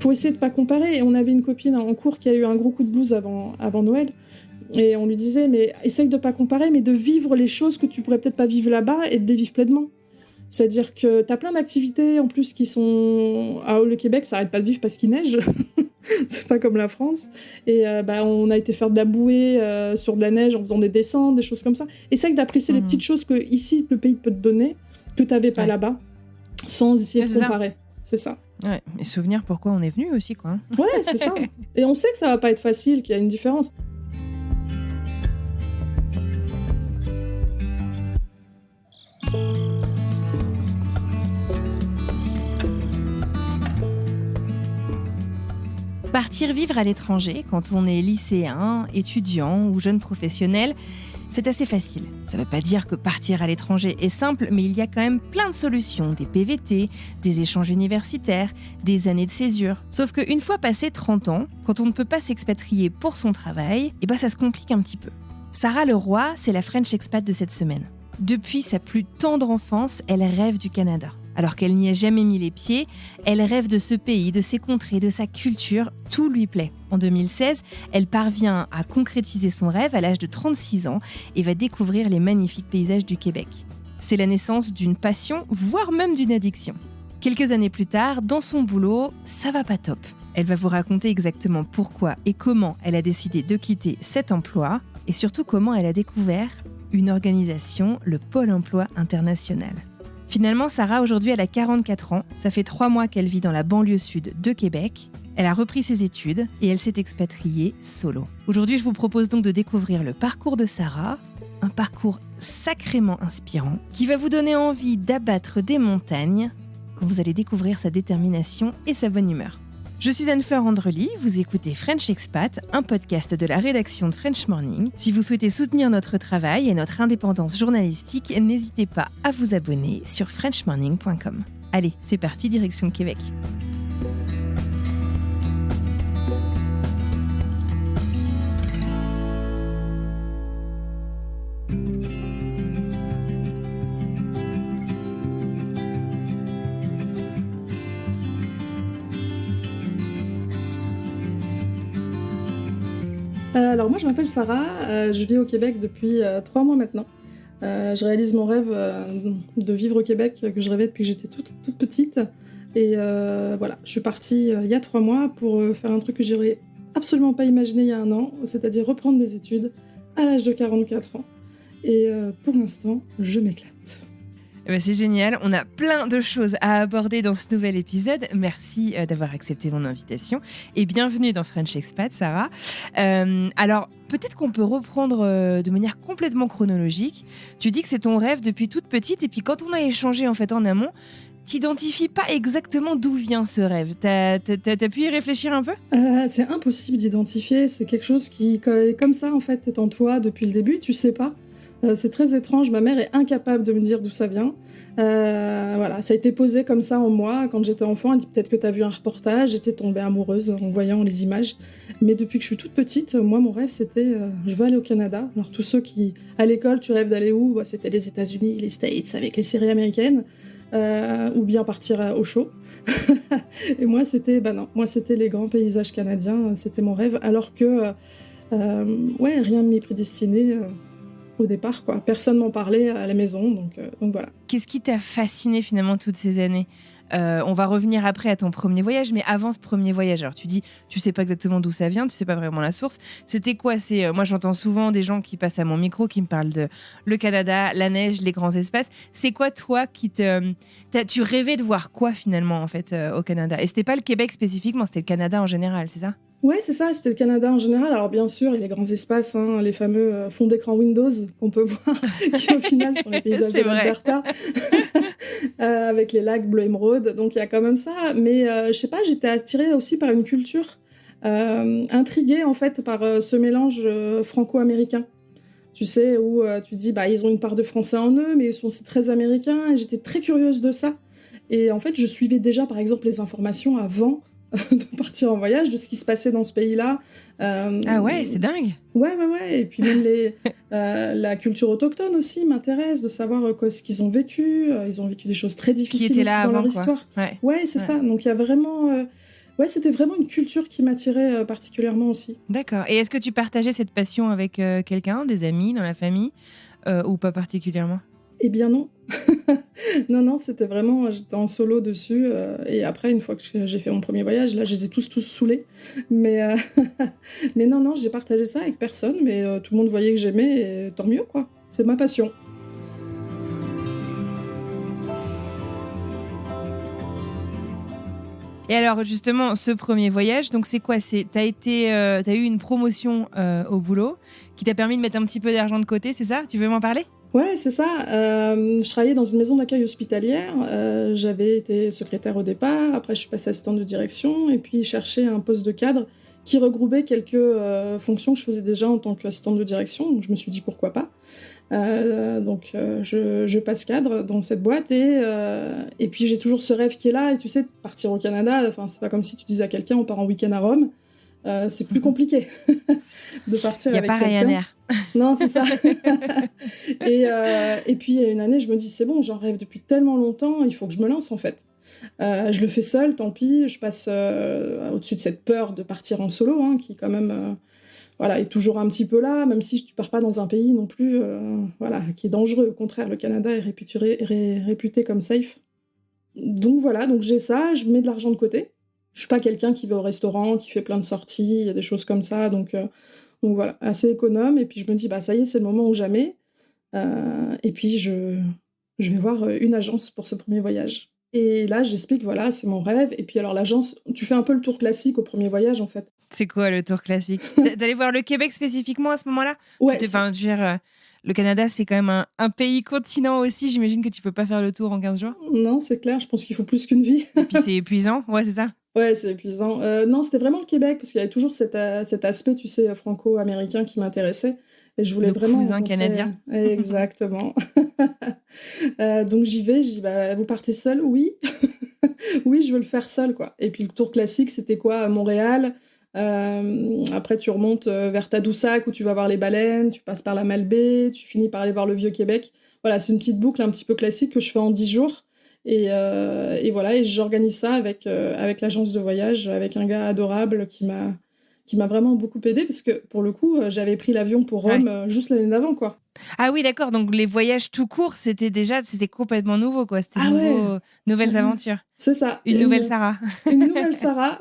faut essayer de pas comparer. Et on avait une copine en cours qui a eu un gros coup de blues avant Noël. Et on lui disait, mais essaye de pas comparer, mais de vivre les choses que tu pourrais peut-être pas vivre là-bas et de les vivre pleinement. C'est-à-dire que t'as plein d'activités en plus qui sont... le Québec, ça arrête pas de vivre parce qu'il neige. C'est pas comme la France. Et on a été faire de la bouée sur de la neige en faisant des descentes, des choses comme ça. Essaye d'apprécier les petites choses que ici le pays peut te donner, que t'avais pas là-bas, sans essayer de comparer. C'est ça. Ouais, et souvenir pourquoi on est venu aussi, quoi. Ouais, c'est ça. Et on sait que ça va pas être facile, qu'il y a une différence. Partir vivre à l'étranger, quand on est lycéen, étudiant ou jeune professionnel, c'est assez facile. Ça ne veut pas dire que partir à l'étranger est simple, mais il y a quand même plein de solutions. Des PVT, des échanges universitaires, des années de césure. Sauf qu'une fois passé 30 ans, quand on ne peut pas s'expatrier pour son travail, ça se complique un petit peu. Sarah Leroy, c'est la French expat de cette semaine. Depuis sa plus tendre enfance, elle rêve du Canada. Alors qu'elle n'y a jamais mis les pieds, elle rêve de ce pays, de ses contrées, de sa culture, tout lui plaît. En 2016, elle parvient à concrétiser son rêve à l'âge de 36 ans et va découvrir les magnifiques paysages du Québec. C'est la naissance d'une passion, voire même d'une addiction. Quelques années plus tard, dans son boulot, ça va pas top. Elle va vous raconter exactement pourquoi et comment elle a décidé de quitter cet emploi et surtout comment elle a découvert une organisation, le Pôle emploi international. Finalement, Sarah, aujourd'hui, elle a 44 ans. Ça fait 3 mois qu'elle vit dans la banlieue sud de Québec. Elle a repris ses études et elle s'est expatriée solo. Aujourd'hui, je vous propose donc de découvrir le parcours de Sarah, un parcours sacrément inspirant qui va vous donner envie d'abattre des montagnes quand vous allez découvrir sa détermination et sa bonne humeur. Je suis Anne-Fleur Andrely, vous écoutez French Expat, un podcast de la rédaction de French Morning. Si vous souhaitez soutenir notre travail et notre indépendance journalistique, n'hésitez pas à vous abonner sur frenchmorning.com. Allez, c'est parti, direction Québec. Alors moi je m'appelle Sarah, je vis au Québec depuis 3 mois maintenant. Je réalise mon rêve de vivre au Québec que je rêvais depuis que j'étais toute petite. Et voilà, je suis partie il y a 3 mois pour faire un truc que j'aurais absolument pas imaginé il y a 1 an, c'est-à-dire reprendre des études à l'âge de 44 ans. Et pour l'instant, je m'éclate. C'est génial, on a plein de choses à aborder dans ce nouvel épisode. Merci d'avoir accepté mon invitation et bienvenue dans French Expat, Sarah. Alors, peut-être qu'on peut reprendre de manière complètement chronologique. Tu dis que c'est ton rêve depuis toute petite et puis quand on a échangé en fait en amont, t'identifies pas exactement d'où vient ce rêve. T'as pu y réfléchir un peu ? C'est impossible d'identifier, c'est quelque chose qui, comme ça en fait, est en toi depuis le début, tu sais pas. C'est très étrange, ma mère est incapable de me dire d'où ça vient. Voilà, ça a été posé comme ça en moi quand j'étais enfant. Elle dit peut-être que t'as vu un reportage et t'es tombée amoureuse en voyant les images. Mais depuis que je suis toute petite, moi mon rêve c'était je veux aller au Canada. Alors tous ceux qui, à l'école, tu rêves d'aller où ? C'était les États-Unis, les States avec les séries américaines. Ou bien partir au chaud. Et moi c'était les grands paysages canadiens, c'était mon rêve. Alors que rien ne m'y prédestinait. Au départ, quoi. Personne m'en parlait à la maison, donc voilà. Qu'est-ce qui t'a fasciné finalement toutes ces années ? On va revenir après à ton premier voyage, mais avant ce premier voyage, alors tu dis, tu sais pas exactement d'où ça vient, tu sais pas vraiment la source. C'était quoi ? Moi j'entends souvent des gens qui passent à mon micro, qui me parlent de le Canada, la neige, les grands espaces. C'est quoi toi tu rêvais de voir quoi finalement en fait au Canada ? Et c'était pas le Québec spécifiquement, c'était le Canada en général, c'est ça ? Ouais, c'est ça, c'était le Canada en général. Alors bien sûr, il y a les grands espaces, les fameux fonds d'écran Windows qu'on peut voir, qui au final sont les paysages de l'Alberta, avec les lacs bleu émeraude. Donc il y a quand même ça. Mais je sais pas, j'étais attirée aussi par une culture, intriguée en fait par ce mélange franco-américain. Tu sais, où tu dis, ils ont une part de français en eux, mais ils sont aussi très américains. Et j'étais très curieuse de ça. Et en fait, je suivais déjà, par exemple, les informations avant de partir en voyage, de ce qui se passait dans ce pays-là. Ah ouais, c'est dingue. Ouais. Et puis même la culture autochtone aussi m'intéresse, de savoir ce qu'ils ont vécu. Ils ont vécu des choses très difficiles aussi dans leur histoire. Ouais, c'est ça. Donc il y a vraiment Ouais, c'était vraiment une culture qui m'attirait particulièrement aussi. D'accord. Et est-ce que tu partageais cette passion avec quelqu'un, des amis, dans la famille, ou pas particulièrement? Eh bien non. Non, non, c'était vraiment j'étais en solo dessus, et après une fois que j'ai fait mon premier voyage, là, je les ai tous saoulés. Mais mais non, non, j'ai partagé ça avec personne, mais tout le monde voyait que j'aimais et tant mieux, quoi. C'est ma passion. Et alors justement, ce premier voyage, donc c'est quoi? T'as eu une promotion au boulot qui t'a permis de mettre un petit peu d'argent de côté, c'est ça? Tu veux m'en parler? Ouais, c'est ça, je travaillais dans une maison d'accueil hospitalière, j'avais été secrétaire au départ, après je suis passée assistante de direction et puis chercher un poste de cadre qui regroupait quelques, fonctions que je faisais déjà en tant qu'assistante de direction, donc je me suis dit: «Pourquoi pas?» je passe cadre dans cette boîte et puis j'ai toujours ce rêve qui est là et tu sais, de partir au Canada, enfin, c'est pas comme si tu disais à quelqu'un: «On part en week-end à Rome», c'est plus compliqué de partir Il y a avec pas quelqu'un. Ryanair. Non, c'est ça. Et puis, il y a une année, je me dis: «C'est bon, j'en rêve depuis tellement longtemps, il faut que je me lance, en fait». Je le fais seule, tant pis, je passe, au-dessus de cette peur de partir en solo, hein, qui quand même, voilà, est toujours un petit peu là, même si tu pars pas dans un pays non plus, voilà, qui est dangereux. Au contraire, le Canada est réputé comme safe. Donc voilà, donc j'ai ça, je mets de l'argent de côté. Je suis pas quelqu'un qui va au restaurant, qui fait plein de sorties, il y a des choses comme ça, donc voilà, assez économe et puis je me dis: «Bah, ça y est, c'est le moment ou jamais». Et puis je vais voir, une agence pour ce premier voyage et là, j'explique, voilà, c'est mon rêve et puis alors l'agence tu fais un peu le tour classique au premier voyage, en fait. C'est quoi le tour classique? Tu voir le Québec spécifiquement à ce moment-là? Ouais, c'est Enfin, je veux dire, le Canada, c'est quand même un pays continent aussi, j'imagine que tu peux pas faire le tour en 15 jours? non, c'est clair, je pense qu'il faut plus qu'une vie. Et puis c'est épuisant, ouais, c'est ça? Ouais, c'est épuisant. Non, c'était vraiment le Québec parce qu'il y avait toujours cet aspect, tu sais, franco-américain qui m'intéressait et je voulais Le vraiment cousin rencontrer canadien? exactement. Donc j'y vais, je dis: «Bah, vous partez seule?» «Oui». Oui, je veux le faire seule, quoi et puis le tour classique, c'était quoi? À Montréal, après tu remontes, vers Tadoussac où tu vas voir les baleines, tu passes par la Malbaie, tu finis par aller voir le Vieux-Québec. Voilà, c'est une petite boucle un petit peu classique que je fais en 10 jours et voilà et j'organise ça avec l'agence de voyage, avec un gars adorable qui m'a vraiment beaucoup aidée parce que pour le coup, j'avais pris l'avion pour Ouais. Rome, juste l'année d'avant, quoi. Ah oui, d'accord, donc les voyages tout court, c'était complètement nouveau, quoi. C'était Ah ouais! nouvelles Ouais, aventures. c'est ça, Une nouvelle Sarah. une nouvelle Sarah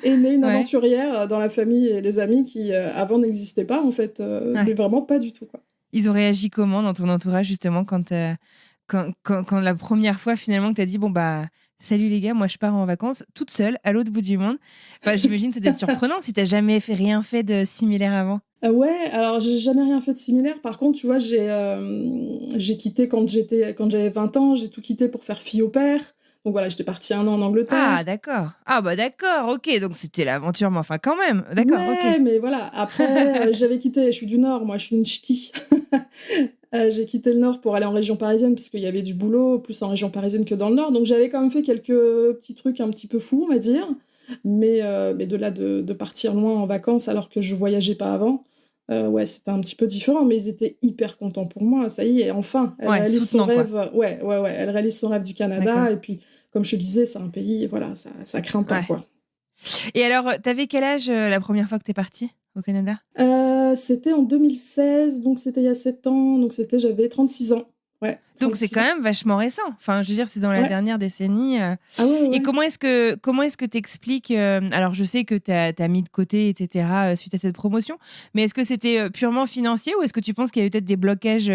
est née, une Ouais, aventurière, dans la famille et les amis qui, avant n'existaient pas en fait, mais ouais. vraiment pas du tout, quoi. Ils ont réagi comment dans ton entourage justement quand la première fois finalement que tu as dit: «Bon bah, salut les gars, moi je pars en vacances toute seule à l'autre bout du monde». Enfin, j'imagine que ça doit être surprenant si tu as jamais rien fait de similaire avant? Ouais, alors j'ai jamais rien fait de similaire. Par contre, tu vois, j'ai quitté quand j'avais 20 ans, j'ai tout quitté pour faire fille au père. Donc voilà, j'étais partie 1 an en Angleterre. Ah d'accord. Ah bah d'accord, OK, donc c'était l'aventure, mais enfin quand même. D'accord, OK. Ouais, mais voilà, après, j'avais quitté je suis du Nord, moi, je suis une ch'ti. J'ai quitté le Nord pour aller en région parisienne parce qu'il y avait du boulot, plus en région parisienne que dans le Nord. Donc j'avais quand même fait quelques petits trucs un petit peu fous, on va dire. Mais de là de partir loin en vacances alors que je voyageais pas avant, ouais, c'était un petit peu différent. Mais ils étaient hyper contents pour moi. Ça y est, enfin, elle Ouais, réalise son soutenant quoi. rêve, ouais, ouais, ouais, elle réalise son rêve du D'accord. Canada et puis, comme je te disais, c'est un pays, voilà, ça craint pas, Ouais. quoi. Et alors, tu quel âge, la première fois que tu es partie au Canada? C'était en 2016, donc c'était il y a 7 ans, donc j'avais 36 ans. Ouais, Donc c'est 36 quand ans. même vachement récent. Enfin, je veux dire, c'est dans la Ouais. dernière décennie. Ah ouais, Et ouais. comment est-ce que tu expliques, alors je sais que tu as mis de côté et cetera, suite à cette promotion, mais est-ce que c'était, purement financier ou est-ce que tu penses qu'il y a eu peut-être des blocages,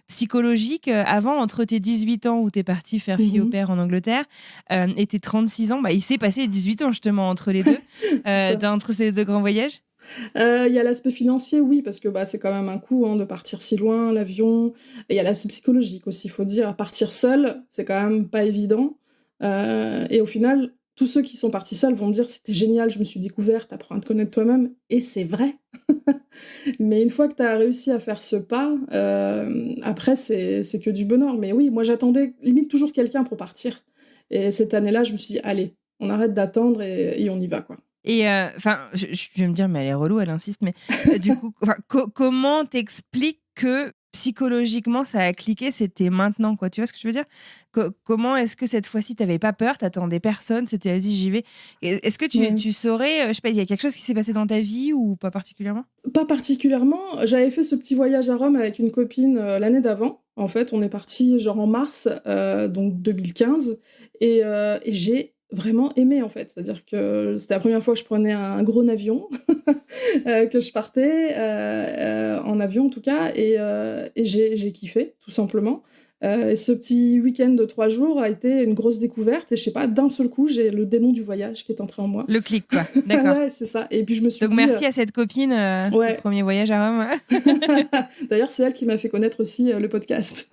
psychologiques, avant entre tes 18 ans où tu es partie faire Mmh fille au mh. père en Angleterre, et tes 36 ans? Bah, il s'est passé 18 ans justement entre les 2, C'est ça. entre ces 2 grands voyages? Il y a l'aspect financier, oui, parce que, bah, c'est quand même un coût, hein, de partir si loin, l'avion et il y a l'aspect psychologique aussi. Il faut dire, partir seul, c'est quand même pas évident, et au final, tous ceux qui sont partis seuls vont me dire: «C'était génial, je me suis découverte, tu apprends à te connaître toi-même» et c'est vrai. Mais une fois que tu as réussi à faire ce pas, après c'est que du bonheur. Mais oui, moi j'attendais limite toujours quelqu'un pour partir et cette année-là, je me suis dit: «Allez, on arrête d'attendre et on y va, quoi». Et enfin, je vais me dire: «Mais elle est relou, elle insiste», mais du coup, enfin, comment t'expliques que psychologiquement ça a cliqué, c'était maintenant, quoi. Tu vois ce que je veux dire? Comment est-ce que cette fois-ci, t'avais pas peur, t'attendais personne, c'était vas-y, j'y vais. Est-ce que tu saurais, je sais pas, il y a quelque chose qui s'est passé dans ta vie ou pas particulièrement? Pas particulièrement. J'avais fait ce petit voyage à Rome avec une copine l'année d'avant. En fait, on est parti genre en mars, donc 2015, et j'ai vraiment aimé en fait. C'est-à-dire que c'était la première fois que je prenais un gros avion, que je partais en avion en tout cas, et j'ai kiffé tout simplement. Et ce petit week-end de 3 jours a été une grosse découverte, et je sais pas, d'un seul coup, j'ai le démon du voyage qui est entré en moi. Le clic, quoi. D'accord. Ouais, c'est ça. Et puis je me suis Donc dit, merci à cette copine, ouais. ce premier voyage à Rome. D'ailleurs, c'est elle qui m'a fait connaître aussi le podcast.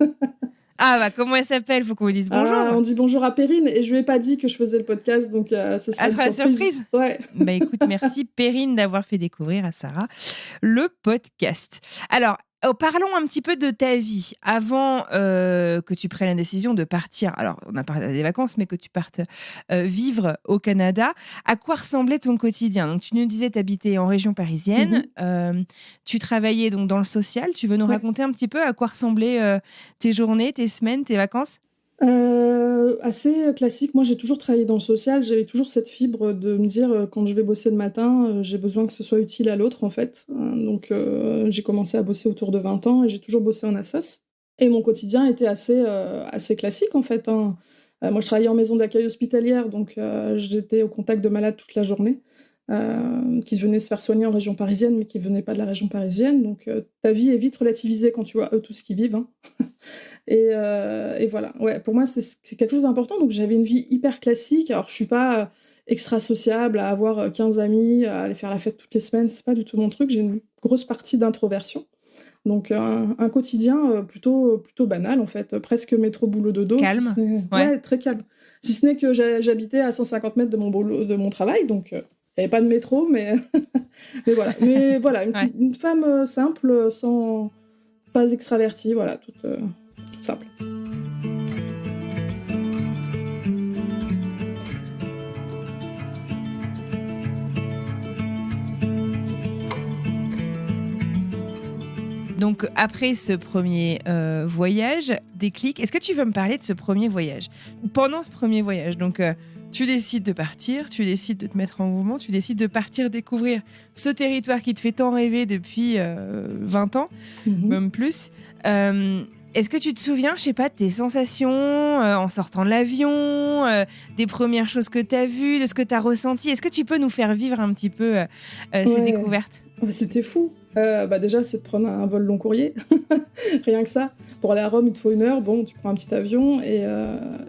Ah bah comment elle s'appelle? Faut qu'on lui dise bonjour. On dit bonjour à Perrine, et je lui ai pas dit que je faisais le podcast, donc ce sera une surprise. Ouais. Bah écoute, merci Perrine d'avoir fait découvrir à Sarah le podcast. Alors, parlons un petit peu de ta vie avant que tu prennes la décision de partir. Alors, on a parlé des vacances, mais que tu partes vivre au Canada. À quoi ressemblait ton quotidien? Donc, tu nous disais t'habitais en région parisienne. Tu travaillais donc dans le social. Tu veux nous raconter un petit peu à quoi ressemblaient tes journées, tes semaines, tes vacances? Assez classique. Moi, j'ai toujours travaillé dans le social. J'avais toujours cette fibre de me dire, quand je vais bosser le matin, j'ai besoin que ce soit utile à l'autre, en fait. Donc, j'ai commencé à bosser autour de 20 ans, et j'ai toujours bossé en assos. Et mon quotidien était assez classique, en fait, hein. Moi, je travaillais en maison d'accueil hospitalière, donc j'étais au contact de malades toute la journée, qui venaient se faire soigner en région parisienne, mais qui venaient pas de la région parisienne. Donc, ta vie est vite relativisée quand tu vois eux tous qui vivent, hein. Et voilà. Ouais, pour moi, c'est quelque chose d'important. Donc, j'avais une vie hyper classique. Alors, je suis pas extra sociable, à avoir 15 amis, à aller faire la fête toutes les semaines. C'est pas du tout mon truc. J'ai une grosse partie d'introversion. Donc, un quotidien plutôt banal, en fait. Presque métro boulot dodo. Calme. Ouais, très calme. Si ce n'est que j'habitais à 150 mètres de mon travail. Donc, il n'y avait pas de métro, mais, mais voilà. Mais voilà, une femme simple, sans... pas extravertie, voilà, toute simple. Donc, après ce premier voyage, déclic, est-ce que tu veux me parler de ce premier voyage? Pendant ce premier voyage, donc tu décides de partir, tu décides de te mettre en mouvement, tu décides de partir découvrir ce territoire qui te fait tant rêver depuis 20 ans, même plus. Est-ce que tu te souviens, je sais pas, de tes sensations en sortant de l'avion, des premières choses que tu as vues, de ce que tu as ressenti? Est-ce que tu peux nous faire vivre un petit peu ces découvertes? C'était fou. Déjà, c'est de prendre un vol long courrier. Rien que ça. Pour aller à Rome, il te faut 1 heure. Bon, tu prends un petit avion, et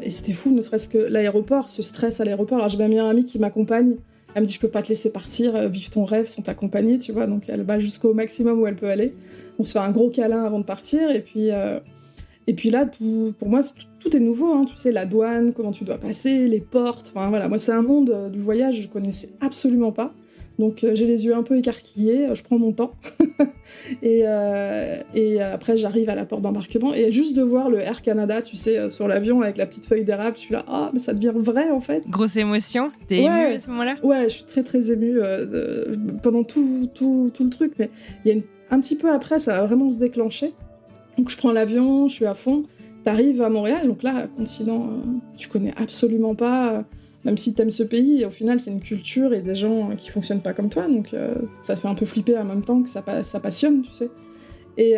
c'était fou, ne serait-ce que l'aéroport, ce stress à l'aéroport. Alors, j'ai ma meilleure amie qui m'accompagne. Elle me dit, je peux pas te laisser partir, vivre ton rêve sans t'accompagner, tu vois. Donc, elle va jusqu'au maximum où elle peut aller. On se fait un gros câlin avant de partir, et puis là, pour moi, tout est nouveau, hein. Tu sais, la douane, comment tu dois passer, les portes. Enfin, voilà. Moi, c'est un monde du voyage que je connaissais absolument pas. Donc, j'ai les yeux un peu écarquillés, je prends mon temps. et après, j'arrive à la porte d'embarquement. Et juste de voir le Air Canada, tu sais, sur l'avion avec la petite feuille d'érable, je suis là, mais ça devient vrai, en fait. Grosse émotion? T'es émue à ce moment-là? Ouais, je suis très, très émue pendant tout le truc. Mais il y a un petit peu après, ça va vraiment se déclencher. Donc, je prends l'avion, je suis à fond. T'arrives à Montréal, donc là, continent, tu connais absolument pas... Même si t'aimes ce pays, au final, c'est une culture et des gens qui fonctionnent pas comme toi, donc ça fait un peu flipper en même temps que ça passionne, tu sais. Et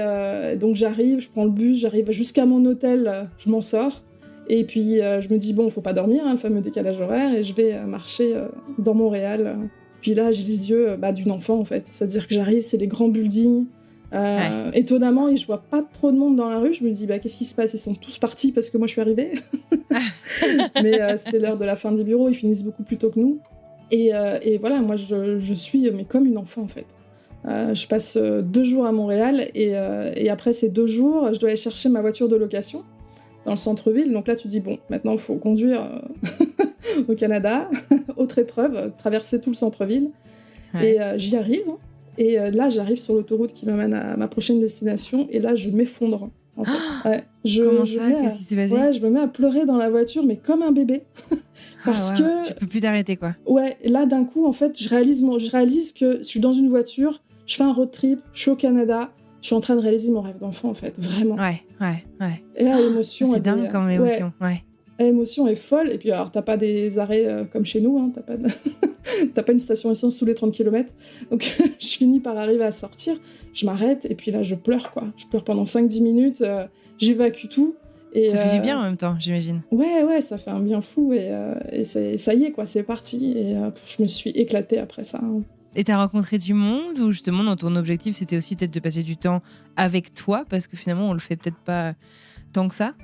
donc j'arrive, je prends le bus, j'arrive jusqu'à mon hôtel, je m'en sors, et puis je me dis, bon, faut pas dormir, hein, le fameux décalage horaire, et je vais marcher dans Montréal. Puis là, j'ai les yeux d'une enfant, en fait. C'est-à-dire que j'arrive, c'est des grands buildings. Étonnamment, et je vois pas trop de monde dans la rue. Je me dis, qu'est-ce qui se passe? Ils sont tous partis parce que moi je suis arrivée. Mais c'était l'heure de la fin des bureaux, ils finissent beaucoup plus tôt que nous. Et voilà, moi je suis comme une enfant, en fait. Je passe 2 jours à Montréal, et après ces 2 jours, je dois aller chercher ma voiture de location dans le centre-ville. Donc là, tu dis, bon, maintenant il faut conduire au Canada, autre épreuve, traverser tout le centre-ville. Et j'y arrive. Et là, j'arrive sur l'autoroute qui m'amène à ma prochaine destination, et là, je m'effondre. En fait. Comment ça? Qu'est-ce qui s'est passé? Ouais, je me mets à pleurer dans la voiture, mais comme un bébé. Parce que... Tu peux plus t'arrêter, quoi. Ouais, là, d'un coup, en fait, je réalise que je suis dans une voiture, je fais un road trip, je suis au Canada, je suis en train de réaliser mon rêve d'enfant, en fait, vraiment. Ouais. Et là, l'émotion... C'est dingue comme émotion, ouais. L'émotion est folle, et puis alors t'as pas des arrêts comme chez nous, hein, t'as pas une station essence tous les 30 km, donc je finis par arriver à sortir, je m'arrête, et puis là je pleure, quoi. Je pleure pendant 5-10 minutes, j'évacue tout. Et ça fait du bien en même temps, j'imagine. Ouais, ça fait un bien fou, et ça y est, quoi, c'est parti, et je me suis éclatée après ça. Hein. Et t'as rencontré du monde, ou justement dans ton objectif c'était aussi peut-être de passer du temps avec toi, parce que finalement on le fait peut-être pas tant que ça?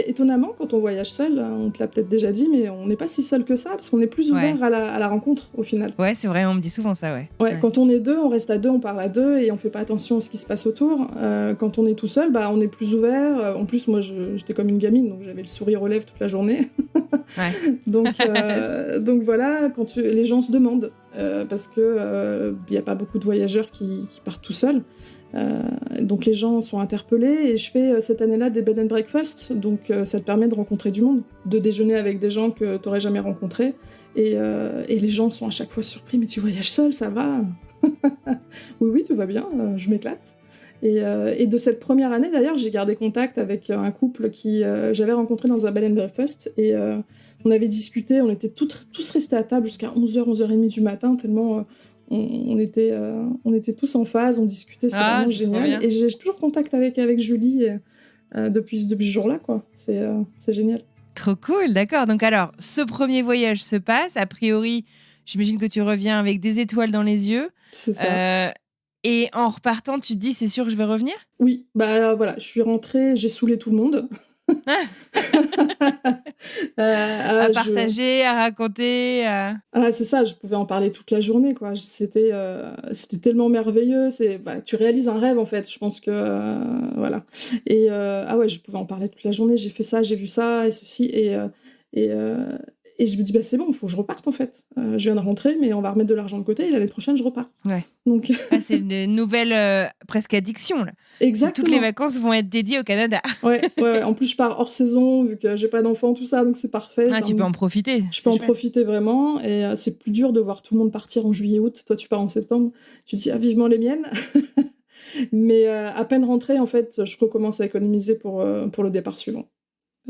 Étonnamment, quand on voyage seul, on te l'a peut-être déjà dit, mais on n'est pas si seul que ça, parce qu'on est plus ouvert à la rencontre, au final. Ouais, c'est vrai, on me dit souvent ça, ouais. Quand on est deux, on reste à deux, on parle à deux, et on fait pas attention à ce qui se passe autour. Quand on est tout seul, on est plus ouvert. En plus, moi, j'étais comme une gamine, donc j'avais le sourire aux lèvres toute la journée. Donc voilà, quand les gens se demandent, parce que y a pas beaucoup de voyageurs qui partent tout seuls. Donc les gens sont interpellés, et je fais cette année-là des bed and breakfast, donc ça te permet de rencontrer du monde, de déjeuner avec des gens que t'aurais jamais rencontrés, et les gens sont à chaque fois surpris. Mais tu voyages seul, ça va? Oui, tout va bien, je m'éclate. Et de cette première année, d'ailleurs, j'ai gardé contact avec un couple qui j'avais rencontré dans un bed and breakfast, et on avait discuté, on était tous restés à table jusqu'à 11h, 11h30 du matin, tellement on était tous en phase, on discutait, c'était vraiment génial. Et j'ai toujours contact avec Julie depuis ce jour-là, quoi. C'est génial. Trop cool, d'accord. Donc alors, ce premier voyage se passe, a priori, j'imagine que tu reviens avec des étoiles dans les yeux. C'est ça. Et en repartant, tu te dis, c'est sûr que je vais revenir? Oui, voilà, je suis rentrée, j'ai saoulé tout le monde. À partager, à raconter. C'est ça, je pouvais en parler toute la journée, quoi. C'était tellement merveilleux. Tu réalises un rêve, en fait. Je pense que voilà. Et je pouvais en parler toute la journée. J'ai fait ça, j'ai vu ça et ceci, et je me dis, c'est bon, il faut que je reparte, en fait. Je viens de rentrer, mais on va remettre de l'argent de côté, et l'année prochaine, je repars. Ouais. Donc... c'est une nouvelle presque addiction, là. Exactement. Toutes les vacances vont être dédiées au Canada. Ouais. En plus, je pars hors saison, vu que j'ai pas d'enfants, tout ça, donc c'est parfait. Tu peux en profiter. Je peux en profiter vraiment, et c'est plus dur de voir tout le monde partir en juillet-août. Toi, tu pars en septembre. Tu te dis, vivement les miennes. Mais à peine rentrée, en fait, je recommence à économiser pour le départ suivant.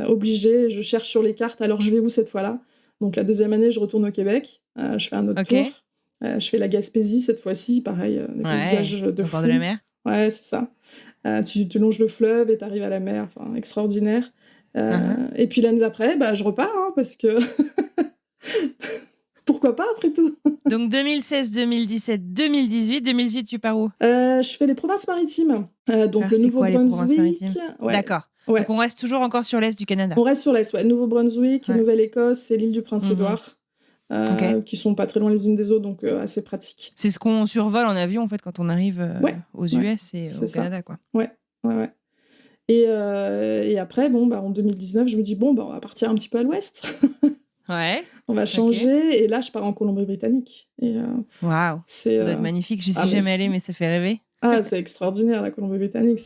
Obligée, je cherche sur les cartes, alors je vais où cette fois-là? Donc la deuxième année, je retourne au Québec, je fais un autre tour, je fais la Gaspésie cette fois-ci, pareil, des paysages de fou. Au bord de la mer. Ouais, c'est ça. Tu longes le fleuve et t'arrives à la mer, enfin, extraordinaire. Et puis l'année d'après, je repars, hein, parce que... Pourquoi pas, après tout? Donc 2016, 2017, 2018. 2018, tu pars où? Je fais les provinces maritimes. Donc le Nouveau-Brunswick. Ouais. D'accord. Ouais. Donc on reste toujours encore sur l'est du Canada. On reste sur l'est, ouais. Nouveau-Brunswick, Nouvelle-Écosse et l'île du Prince-Édouard. Qui sont pas très loin les unes des autres, donc assez pratiques. C'est ce qu'on survole en avion, en fait, quand on arrive aux US et au Canada, quoi. Ouais. Et après, en 2019, je me dis, on va partir un petit peu à l'ouest. On va changer, et là, je pars en Colombie-Britannique. Waouh, ça doit être magnifique. J'y suis jamais allée, mais ça fait rêver. C'est extraordinaire, la Colombie-Britannique.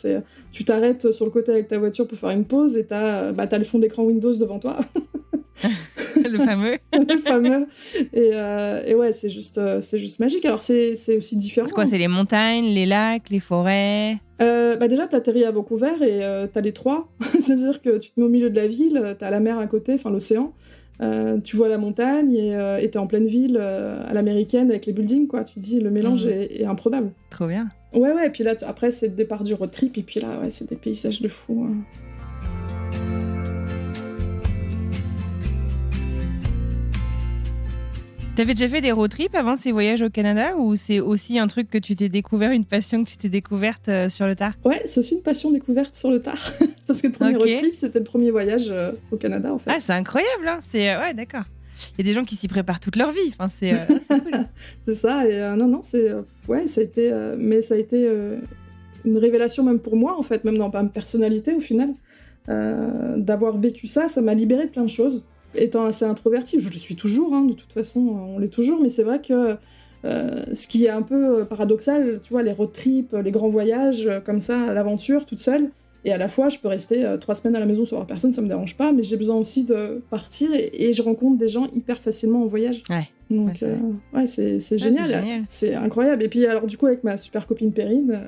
Tu t'arrêtes sur le côté avec ta voiture pour faire une pause, et t'as le fond d'écran Windows devant toi. Le fameux. Le fameux. Et ouais, c'est juste magique. Alors, c'est aussi différent. C'est quoi? C'est les montagnes, les lacs, les forêts? Déjà, t'atterris à Vancouver, et t'as les trois. C'est-à-dire que tu te mets au milieu de la ville, t'as la mer à côté, enfin l'océan. Tu vois la montagne, et t'es en pleine ville à l'américaine avec les buildings, quoi. Tu te dis, le mélange est improbable. Trop bien. Ouais, et puis là, après, c'est le départ du road trip, et puis là, c'est des paysages de fou. Hein. T'avais déjà fait des road trips avant ces voyages au Canada, ou c'est aussi un truc que tu t'es découvert, une passion que tu t'es découverte sur le tard? Ouais, c'est aussi une passion découverte sur le tard. Parce que le premier road trip, c'était le premier voyage au Canada, en fait. Ah, c'est incroyable, hein. Ouais, d'accord. Il y a des gens qui s'y préparent toute leur vie. Enfin, c'est cool. C'est ça. Et non, c'est... ça a été... mais ça a été une révélation même pour moi, en fait, même dans ma personnalité, au final. D'avoir vécu ça m'a libérée de plein de choses. Étant assez introvertie, je le suis toujours, hein, de toute façon, on l'est toujours, mais c'est vrai que ce qui est un peu paradoxal, tu vois, les road trips, les grands voyages, comme ça, à l'aventure, toute seule, et à la fois, je peux rester 3 semaines à la maison sans voir personne, ça me dérange pas, mais j'ai besoin aussi de partir, et je rencontre des gens hyper facilement en voyage. Ouais. Donc, c'est génial. C'est incroyable. Et puis, alors, du coup, avec ma super copine Perrine,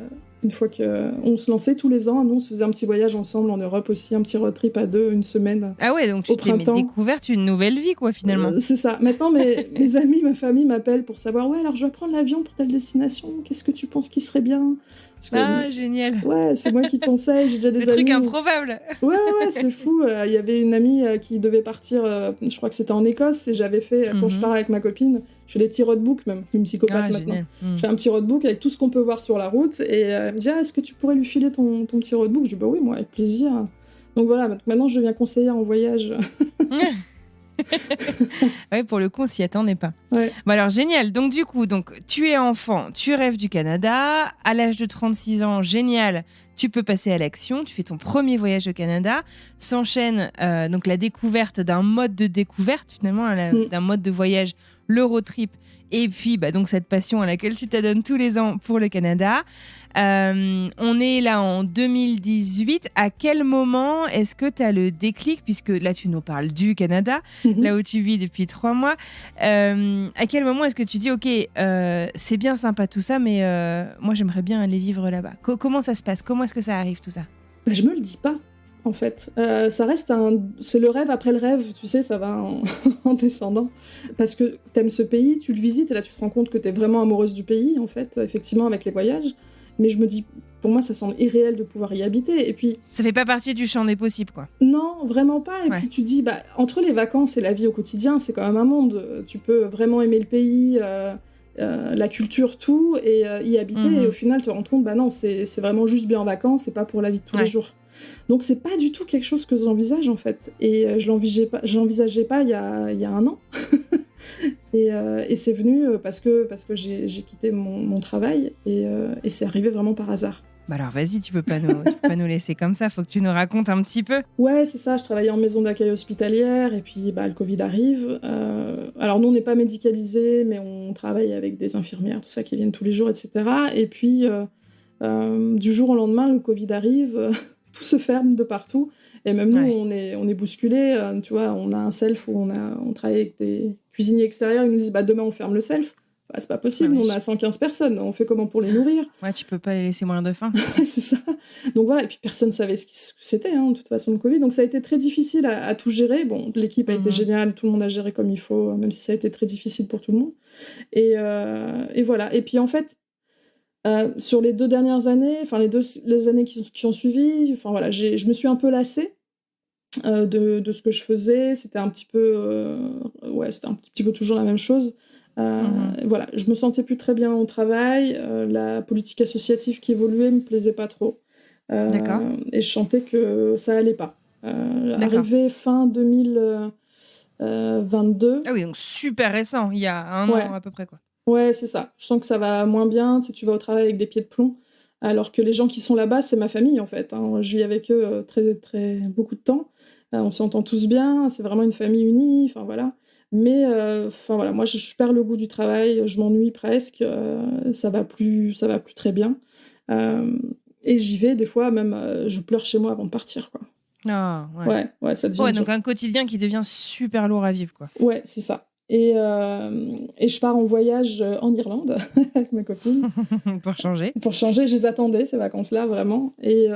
Une fois qu'on se lançait tous les ans, nous, on se faisait un petit voyage ensemble en Europe aussi, un petit road trip à 2, une semaine Ah ouais, donc tu au t'es printemps. découvert une nouvelle vie, quoi, finalement. C'est ça. Maintenant, mes amis, ma famille m'appellent pour savoir, ouais, alors je vais prendre l'avion pour telle destination, qu'est-ce que tu penses qui serait bien? Parce que, Génial. ouais, c'est moi qui conseille, j'ai déjà des Le amis. truc improbable. Ouais, c'est fou. Il y avait une amie qui devait partir, je crois que c'était en Écosse, et j'avais fait, quand je pars avec ma copine, je fais des petits roadbooks même, une psychopathe maintenant. Génial. Je fais un petit roadbook avec tout ce qu'on peut voir sur la route, et elle me dit, est-ce que tu pourrais lui filer ton petit roadbook? Je dis, bah oui, moi, avec plaisir. Donc voilà, maintenant je deviens conseillère en voyage. Ouais, pour le coup, on s'y attendait pas. Ouais. Bon, alors, génial. Donc, du coup, tu es enfant, tu rêves du Canada. À l'âge de 36 ans, génial, tu peux passer à l'action. Tu fais ton premier voyage au Canada. S'enchaîne donc la découverte d'un mode de découverte, finalement, d'un mode de voyage, le road trip. Et puis, donc, cette passion à laquelle tu t'adonnes tous les ans pour le Canada. On est là en 2018. À quel moment est-ce que tu as le déclic, puisque là, tu nous parles du Canada, là où tu vis depuis 3 mois. À quel moment est-ce que tu dis, OK, c'est bien sympa tout ça, mais moi, j'aimerais bien aller vivre là-bas. Comment ça se passe? Comment est-ce que ça arrive, tout ça? Je me le dis pas. En fait, ça reste c'est le rêve après le rêve, tu sais, ça va en descendant. Parce que t'aimes ce pays, tu le visites et là tu te rends compte que t'es vraiment amoureuse du pays, en fait, effectivement, avec les voyages. Mais je me dis, pour moi, ça semble irréel de pouvoir y habiter. Et puis, ça fait pas partie du champ des possibles, quoi. Non, vraiment pas. Et puis tu te dis, entre les vacances et la vie au quotidien, c'est quand même un monde. Tu peux vraiment aimer le pays, la culture, tout, et y habiter. Et au final, te rendre compte, non, c'est vraiment juste bien en vacances, c'est pas pour la vie de tous les jours. Donc c'est pas du tout quelque chose que j'envisage en fait, et je l'envisageais pas il y a 1 an. et c'est venu parce que j'ai quitté mon travail, et c'est arrivé vraiment par hasard. Alors vas-y, tu peux pas nous laisser comme ça, faut que tu nous racontes un petit peu. Ouais, c'est ça, je travaillais en maison d'accueil hospitalière, et puis le Covid arrive. Alors nous, on n'est pas médicalisés, mais on travaille avec des infirmières, tout ça, qui viennent tous les jours, etc. Et puis, du jour au lendemain, le Covid arrive, tout se ferme de partout, et même nous, on est bousculés. Tu vois, on a un self où on travaille avec des cuisiniers extérieurs, ils nous disent demain on ferme le self. C'est pas possible, on a 115 personnes, on fait comment pour les nourrir? Ouais, tu peux pas les laisser mourir de faim. C'est ça. Donc voilà, et puis personne savait ce que c'était, de toute façon, le Covid. Donc ça a été très difficile à tout gérer. Bon, l'équipe a été géniale, tout le monde a géré comme il faut, même si ça a été très difficile pour tout le monde. Et voilà. Et puis en fait, sur les 2 dernières années, enfin les années qui ont suivi, enfin voilà, je me suis un peu lassée de ce que je faisais. C'était un petit peu, c'était un petit peu toujours la même chose. Voilà, je me sentais plus très bien au travail, la politique associative qui évoluait me plaisait pas trop. D'accord. Et je sentais que ça allait pas. Arrivé fin 2022. Ah oui, donc super récent, il y a 1 an à peu près, quoi. Ouais, c'est ça. Je sens que ça va moins bien, tu vas au travail avec des pieds de plomb, alors que les gens qui sont là-bas, c'est ma famille en fait. Je vis avec eux beaucoup de temps. On s'entend tous bien, c'est vraiment une famille unie, enfin voilà. Mais voilà, moi je perds le goût du travail, je m'ennuie presque, ça va plus très bien. Et j'y vais des fois, même je pleure chez moi avant de partir, quoi. Ah, ouais. Ouais, ça devient dur. Donc un quotidien qui devient super lourd à vivre, quoi. Ouais, c'est ça. Et je pars en voyage en Irlande avec ma copine. Pour changer. Pour changer, je les attendais, ces vacances-là, vraiment. Et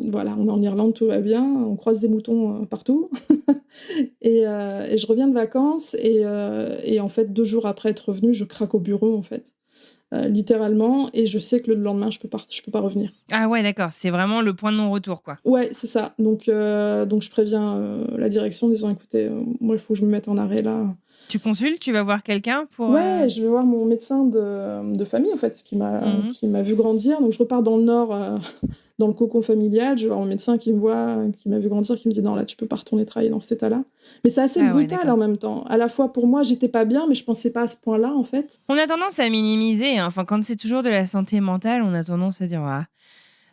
voilà, on est en Irlande, tout va bien, on croise des moutons partout. et je reviens de vacances, et en fait, 2 jours après être revenue, je craque au bureau, en fait. Littéralement, et je sais que le lendemain, je peux pas revenir. Ah ouais, d'accord, c'est vraiment le point de non-retour, quoi. Ouais, c'est ça. Donc je préviens la direction en disant, écoutez, moi, il faut que je me mette en arrêt, là. Tu consultes, tu vas voir quelqu'un pour... Ouais, je vais voir mon médecin de famille, en fait, qui m'a vu grandir. Donc je repars dans le Nord, dans le cocon familial. Je vais voir mon médecin qui me voit, qui m'a vu grandir, qui me dit, non, là, tu peux pas retourner travailler dans cet état-là. Mais c'est assez brutal en même temps. À la fois, pour moi, j'étais pas bien, mais je pensais pas à ce point-là, en fait. On a tendance à minimiser. Enfin, quand c'est toujours de la santé mentale, on a tendance à dire,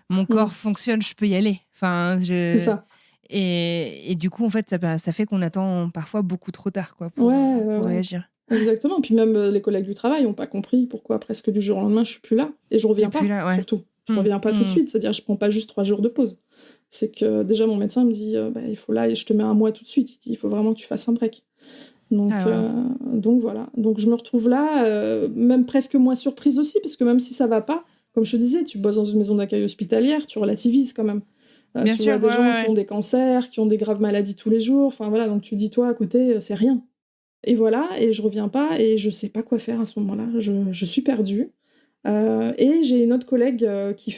mon corps fonctionne, je peux y aller. Enfin, C'est ça. Et du coup, en fait, ça fait qu'on attend parfois beaucoup trop tard, quoi, pour réagir. Exactement. Puis même les collègues du travail n'ont pas compris pourquoi presque du jour au lendemain, je suis plus là. Et je reviens pas, surtout. Je reviens pas tout de suite. C'est-à-dire, je prends pas juste 3 jours de pause. C'est que déjà, mon médecin me dit, il faut là, je te mets 1 mois tout de suite. Il faut vraiment que tu fasses un break. Donc, donc voilà. Donc je me retrouve là, même presque moins surprise aussi, parce que même si ça va pas, comme je te disais, tu bosses dans une maison d'accueil hospitalière, tu relativises quand même. Bien tu sûr, vois des gens ouais. qui ont des cancers, qui ont des graves maladies tous les jours. Enfin voilà, donc tu dis toi à côté, c'est rien. Et voilà, et je reviens pas et je sais pas quoi faire à ce moment-là. Je suis perdue. Et j'ai une autre collègue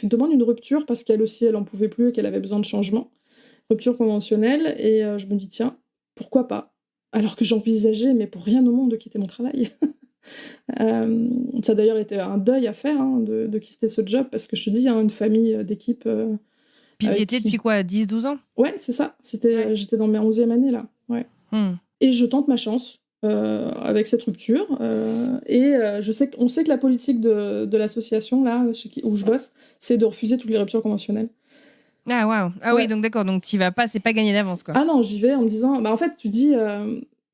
demande une rupture parce qu'elle aussi, elle en pouvait plus et qu'elle avait besoin de changement. Rupture conventionnelle. Et je me dis, tiens, pourquoi pas? Alors que j'envisageais, mais pour rien au monde, de quitter mon travail. Ça a d'ailleurs été un deuil à faire, hein, de quitter ce job parce que je te dis, hein, une famille d'équipe Puis t'y étais qui... depuis quoi, 10-12 ans? Ouais, c'est ça. Ouais. J'étais dans ma 11e année, là. Ouais. Et je tente ma chance avec cette rupture. On sait que la politique de l'association, là, où je bosse, c'est de refuser toutes les ruptures conventionnelles. Ah, waouh. Ah Ouais. oui, donc d'accord, donc t'y vas pas, c'est pas gagné d'avance, quoi. Ah non, j'y vais en me disant... Bah, en fait, tu dis...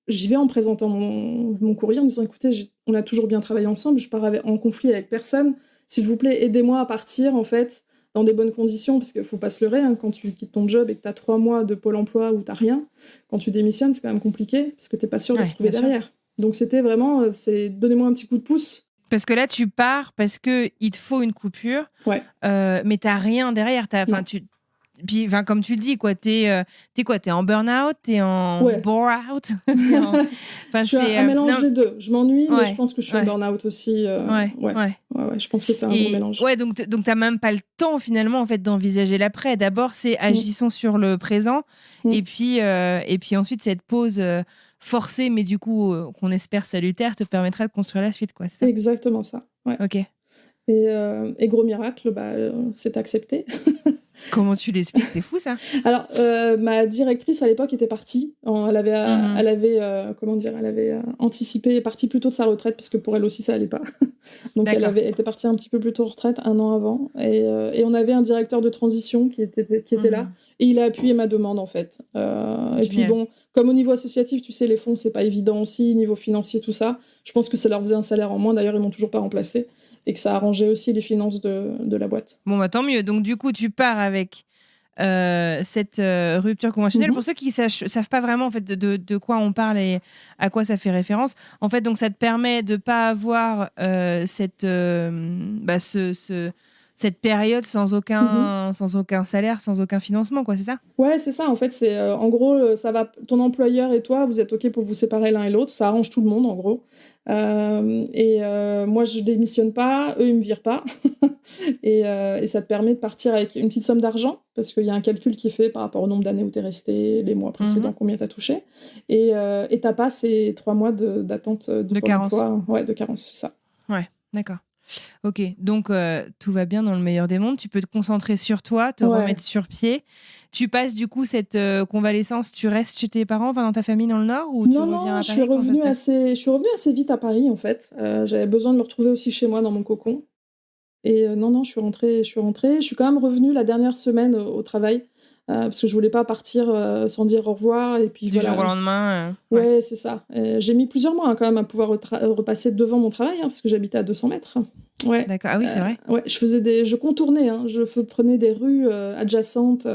j'y vais en présentant mon courrier, en disant, écoutez, on a toujours bien travaillé ensemble, je pars en conflit avec personne. S'il vous plaît, aidez-moi à partir, en fait, dans des bonnes conditions, parce qu'il faut pas se leurrer, hein, quand tu quittes ton job et que tu as 3 mois de Pôle emploi où tu n'as rien, quand tu démissionnes, c'est quand même compliqué, parce que tu n'es pas sûr de te trouver derrière. Sûr. Donc c'était vraiment, donnez-moi un petit coup de pouce. Parce que là, tu pars parce qu'il te faut une coupure, ouais. Mais tu n'as rien derrière. Puis, comme tu le dis, quoi, t'es en burn-out, t'es en bore-out. Je suis un mélange des deux. Je m'ennuie, mais je pense que je suis en burn-out aussi. Je pense que c'est un bon mélange. Ouais, donc t'as même pas le temps finalement en fait d'envisager l'après. D'abord, c'est agissons sur le présent, et puis ensuite cette pause forcée, mais du coup qu'on espère salutaire, te permettra de construire la suite, quoi. C'est ça ? Exactement ça. Ouais. Ok. Et gros miracle, c'est accepté. Comment tu l'expliques? C'est fou, ça. Alors, ma directrice à l'époque était partie. Elle avait anticipé, partie plus tôt de sa retraite, parce que pour elle aussi, ça allait pas. Donc, elle était partie un petit peu plus tôt en retraite, 1 an avant. Et on avait un directeur de transition qui était là. Et il a appuyé ma demande, en fait. Et puis bon, comme au niveau associatif, tu sais, les fonds, c'est pas évident aussi, niveau financier, tout ça. Je pense que ça leur faisait un salaire en moins. D'ailleurs, ils m'ont toujours pas remplacé. Et que ça arrangeait aussi les finances de la boîte. Bon, tant mieux. Donc, du coup, tu pars avec cette rupture conventionnelle. Pour ceux qui savent pas vraiment en fait, de quoi on parle et à quoi ça fait référence, en fait, donc ça te permet de pas avoir cette période sans aucun salaire, sans aucun financement, quoi, c'est ça ? Ouais, c'est ça. En fait, c'est en gros, ça va. Ton employeur et toi, vous êtes OK pour vous séparer l'un et l'autre. Ça arrange tout le monde, en gros. Moi, je démissionne pas. Eux, ils me virent pas. et ça te permet de partir avec une petite somme d'argent, parce qu'il y a un calcul qui est fait par rapport au nombre d'années où tu es resté, les mois précédents, combien tu as touché. Et t'as pas ces 3 mois d'attente de carence. Ouais, de carence, c'est ça. Ouais, d'accord. Ok, donc tout va bien dans le meilleur des mondes. Tu peux te concentrer sur toi, te remettre sur pied. Tu passes du coup cette convalescence, tu restes chez tes parents, dans ta famille dans le Nord, ou tu reviens à Paris ? Je suis revenue assez vite à Paris, en fait. J'avais besoin de me retrouver aussi chez moi dans mon cocon. Et je suis rentrée. Je suis quand même revenue la dernière semaine au travail. Parce que je voulais pas partir sans dire au revoir. Et puis, du jour au lendemain. Ouais, c'est ça. J'ai mis plusieurs mois quand même à pouvoir repasser devant mon travail, parce que j'habitais à 200 mètres. Ouais. D'accord. Ah oui, c'est vrai. Ouais, je contournais. Je prenais des rues adjacentes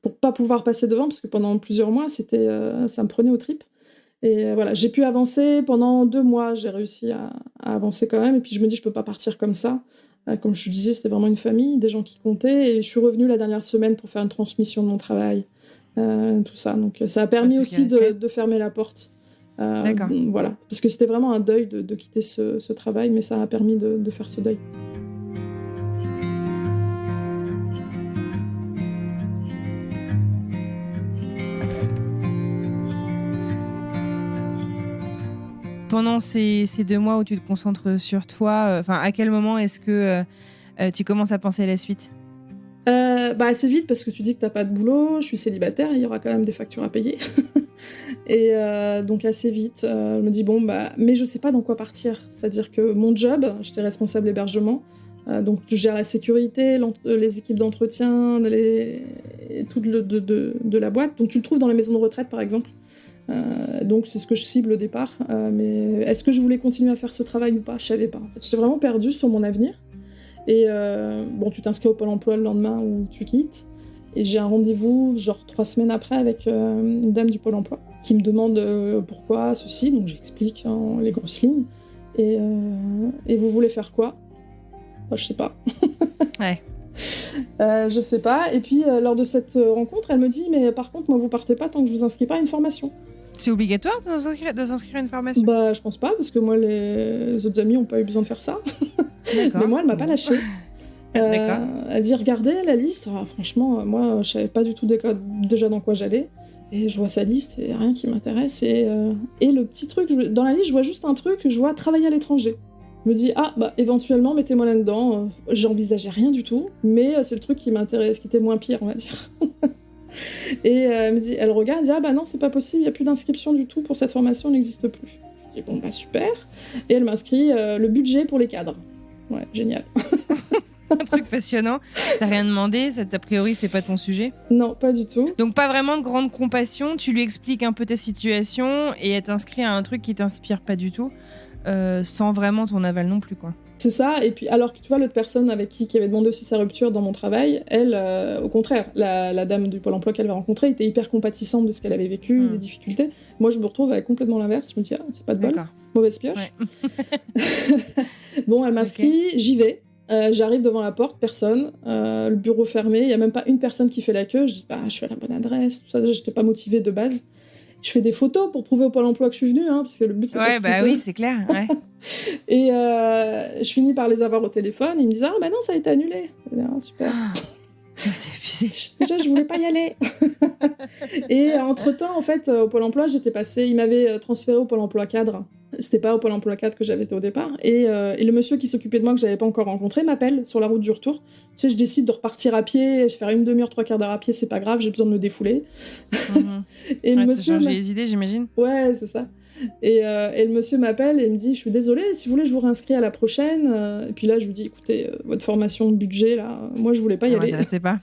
pour pas pouvoir passer devant, parce que pendant plusieurs mois, ça me prenait aux tripes. Et voilà, j'ai pu avancer pendant 2 mois. J'ai réussi à avancer quand même. Et puis je me dis, je peux pas partir comme ça. Comme je te disais, c'était vraiment une famille, des gens qui comptaient. Et je suis revenue la dernière semaine pour faire une transmission de mon travail. Tout ça. Donc ça a permis aussi de fermer la porte. D'accord. Voilà. Parce que c'était vraiment un deuil de quitter ce travail, mais ça a permis de faire ce deuil. Pendant ces 2 mois où tu te concentres sur toi, à quel moment est-ce que tu commences à penser à la suite ? Assez vite, parce que tu dis que t'as pas de boulot, je suis célibataire, il y aura quand même des factures à payer. Et donc assez vite, je me dis mais je sais pas dans quoi partir. C'est-à-dire que mon job, j'étais responsable hébergement, donc je gère la sécurité, les équipes d'entretien, tout de la boîte. Donc tu le trouves dans les maisons de retraite par exemple. Donc c'est ce que je cible au départ. Mais est-ce que je voulais continuer à faire ce travail ou pas ? Je savais pas. En fait, j'étais vraiment perdue sur mon avenir. Et tu t'inscris au Pôle emploi le lendemain où tu quittes. Et j'ai un rendez-vous, 3 semaines après, avec une dame du Pôle emploi qui me demande pourquoi ceci. Donc j'explique les grosses lignes. Et vous voulez faire quoi ? Je sais pas. Ouais. Je sais pas. Et puis, lors de cette rencontre, elle me dit, mais par contre, moi, vous partez pas tant que je vous inscris pas à une formation. C'est obligatoire de s'inscrire à une formation? Bah, je pense pas, parce que moi, les autres amis ont pas eu besoin de faire ça. D'accord. Mais moi, elle m'a pas lâchée. D'accord. Elle dit, regardez la liste. Franchement, moi, je savais pas du tout déjà dans quoi j'allais. Et je vois sa liste, et rien qui m'intéresse. Et le petit truc, dans la liste, je vois juste un truc, je vois travailler à l'étranger. Je me dis, éventuellement, mettez-moi là-dedans. J'envisageais rien du tout, mais c'est le truc qui m'intéresse, qui était moins pire, on va dire. Et elle me dit, elle regarde, elle dit, non, c'est pas possible, il n'y a plus d'inscription du tout pour cette formation, elle n'existe plus. Je dis, bon, super. Et elle m'inscrit le budget pour les cadres. Ouais, génial. Un truc passionnant. T'as rien demandé, a priori, c'est pas ton sujet? Non, pas du tout. Donc, pas vraiment de grande compassion, tu lui expliques un peu ta situation et elle t'inscrit à un truc qui t'inspire pas du tout, sans vraiment ton aval non plus, quoi. C'est ça, et puis alors que tu vois, l'autre personne avec qui avait demandé aussi sa rupture dans mon travail, elle, au contraire, la dame du Pôle emploi qu'elle avait rencontrée était hyper compatissante de ce qu'elle avait vécu, des difficultés. Moi, je me retrouve avec complètement l'inverse, je me dis, c'est pas de bol, mauvaise pioche. Ouais. Bon, elle m'inscrit, j'y vais, j'arrive devant la porte, personne, le bureau fermé, il y a même pas une personne qui fait la queue, je dis, je suis à la bonne adresse, tout ça, déjà, j'étais pas motivée de base. Je fais des photos pour prouver au Pôle emploi que je suis venue, parce que le but c'est pas de oui, c'est clair. Ouais. Et je finis par les avoir au téléphone. Ils me disent, non, ça a été annulé. Je dis, super. C'est abusé. Déjà, je voulais pas y aller. Et entre-temps, en fait, au Pôle emploi, ils m'avaient transféré au Pôle emploi cadre. C'était pas au Pôle emploi cadre que j'avais été au départ. Et le monsieur qui s'occupait de moi, que j'avais pas encore rencontré, m'appelle sur la route du retour. Tu sais, je décide de repartir à pied, faire une demi-heure, 3/4 d'heure à pied, c'est pas grave, j'ai besoin de me défouler. Et le monsieur. T'as changé les idées, j'imagine. Ouais, c'est ça. Et le monsieur m'appelle et me dit, je suis désolée, si vous voulez, je vous réinscris à la prochaine. Et puis là, je lui dis, écoutez, votre formation de budget, là, moi, je voulais pas y aller. Ça m'intéressait pas.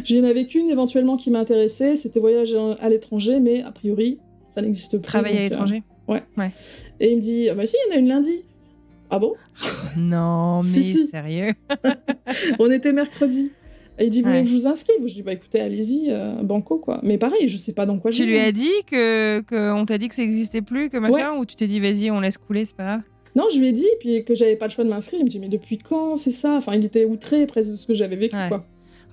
J'en avais qu'une éventuellement qui m'intéressait, c'était voyage à l'étranger, mais a priori, ça n'existe plus. Travailler à l'étranger. Ouais. Et il me dit, si, il y en a une lundi. Ah bon? Non, mais si. Sérieux. On était mercredi. Et il dit, vous voulez que je vous inscrive? Je dis, écoutez, allez-y, banco, quoi. Mais pareil, je sais pas dans quoi Tu lui as dit qu'on t'a dit que ça existait plus, que machin, ou tu t'es dit, vas-y, on laisse couler, c'est pas grave? Non, je lui ai dit, puis que j'avais pas le choix de m'inscrire. Il me dit, mais depuis quand c'est ça? Enfin, il était outré presque de ce que j'avais vécu, quoi.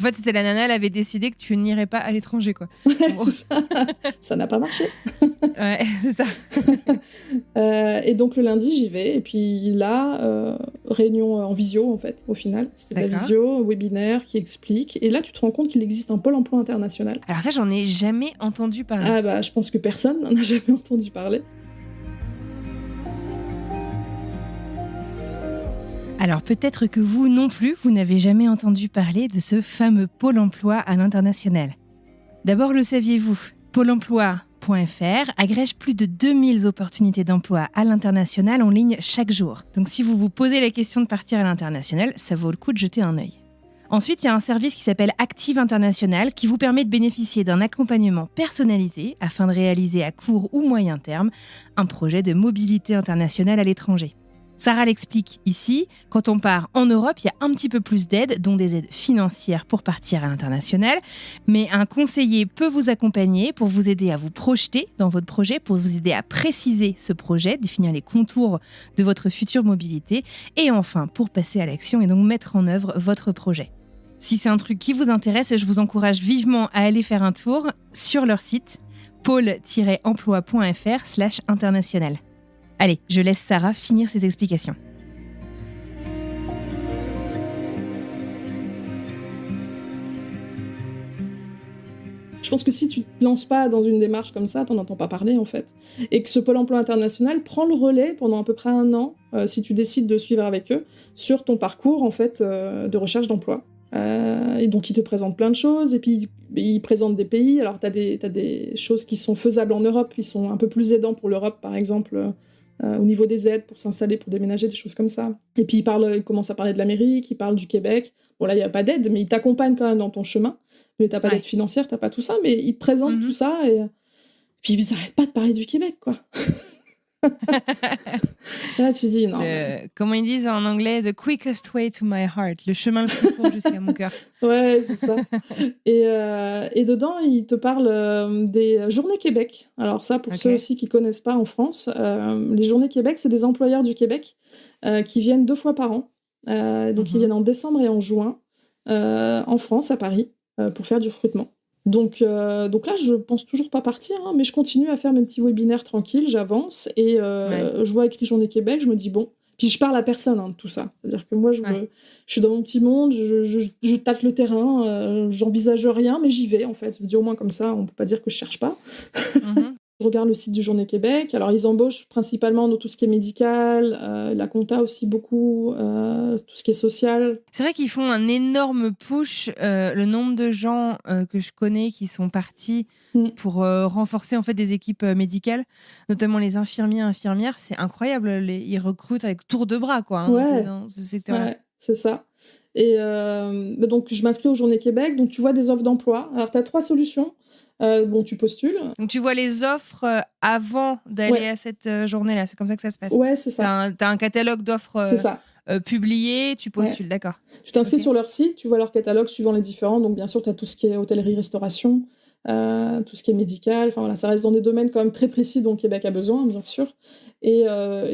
En fait, c'était la nana, elle avait décidé que tu n'irais pas à l'étranger, quoi. Ça n'a pas marché. Ouais, c'est ça. Et donc le lundi, j'y vais. Et puis là, réunion en visio, en fait, au final. C'était de la visio, webinaire qui explique. Et là, tu te rends compte qu'il existe un pôle emploi international. Alors ça, j'en ai jamais entendu parler. Je pense que personne n'en a jamais entendu parler. Alors peut-être que vous non plus, vous n'avez jamais entendu parler de ce fameux Pôle emploi à l'international. D'abord, le saviez-vous? Pôle emploi.fr agrège plus de 2000 opportunités d'emploi à l'international en ligne chaque jour. Donc si vous vous posez la question de partir à l'international, ça vaut le coup de jeter un œil. Ensuite, il y a un service qui s'appelle Active International qui vous permet de bénéficier d'un accompagnement personnalisé afin de réaliser à court ou moyen terme un projet de mobilité internationale à l'étranger. Sarah l'explique ici, quand on part en Europe, il y a un petit peu plus d'aides, dont des aides financières pour partir à l'international, mais un conseiller peut vous accompagner pour vous aider à vous projeter dans votre projet, pour vous aider à préciser ce projet, définir les contours de votre future mobilité, et enfin pour passer à l'action et donc mettre en œuvre votre projet. Si c'est un truc qui vous intéresse, je vous encourage vivement à aller faire un tour sur leur site pôle-emploi.fr/international. Allez, je laisse Sarah finir ses explications. Je pense que si tu te lances pas dans une démarche comme ça, t'en entends pas parler en fait. Et que ce Pôle emploi international prend le relais pendant à peu près 1 an, si tu décides de suivre avec eux, sur ton parcours en fait de recherche d'emploi. Et donc ils te présentent plein de choses, et puis ils présentent des pays. Alors t'as des choses qui sont faisables en Europe, ils sont un peu plus aidants pour l'Europe par exemple, au niveau des aides pour s'installer, pour déménager, des choses comme ça. Et puis ils commencent à parler de l'Amérique, ils parlent du Québec. Bon là il n'y a pas d'aide, mais ils t'accompagnent quand même dans ton chemin. Mais t'as pas d'aide financière, t'as pas tout ça, mais ils te présentent tout ça, et puis ils n'arrêtent pas de parler du Québec, quoi. Là tu dis non. Comment ils disent en anglais, the quickest way to my heart, le chemin le plus court jusqu'à mon cœur. Ouais, c'est ça. Et dedans, ils te parlent des Journées Québec. Alors ça, pour ceux aussi qui connaissent pas en France, les Journées Québec, c'est des employeurs du Québec qui viennent 2 fois par an Donc, ils viennent en décembre et en juin, en France, à Paris, pour faire du recrutement. Donc là, je pense toujours pas partir, hein, mais je continue à faire mes petits webinaires tranquilles, j'avance, et je vois écrit Journée Québec, je me dis bon. Puis je parle à personne de tout ça. C'est-à-dire que moi, je suis dans mon petit monde, je tâte le terrain, j'envisage rien, mais j'y vais, en fait. Je me dis au moins comme ça, on peut pas dire que je cherche pas. Je regarde le site du Journée Québec. Alors, ils embauchent principalement dans tout ce qui est médical, la compta aussi beaucoup, tout ce qui est social. C'est vrai qu'ils font un énorme push. Le nombre de gens que je connais qui sont partis pour renforcer en fait des équipes médicales, notamment les infirmières, c'est incroyable. Ils recrutent avec tour de bras, quoi, dans ce secteur-là. Ouais, c'est ça. Et donc, je m'inscris au Journée Québec. Donc, tu vois des offres d'emploi. Alors, tu as 3 solutions. Tu postules. Donc, tu vois les offres avant d'aller à cette journée-là. C'est comme ça que ça se passe. Ouais, c'est ça. T'as un catalogue d'offres publié, tu postules, d'accord. Tu t'inscris sur leur site, tu vois leur catalogue suivant les différents. Donc, bien sûr, tu as tout ce qui est hôtellerie-restauration, tout ce qui est médical. Enfin, voilà, ça reste dans des domaines quand même très précis dont Québec a besoin, bien sûr. Et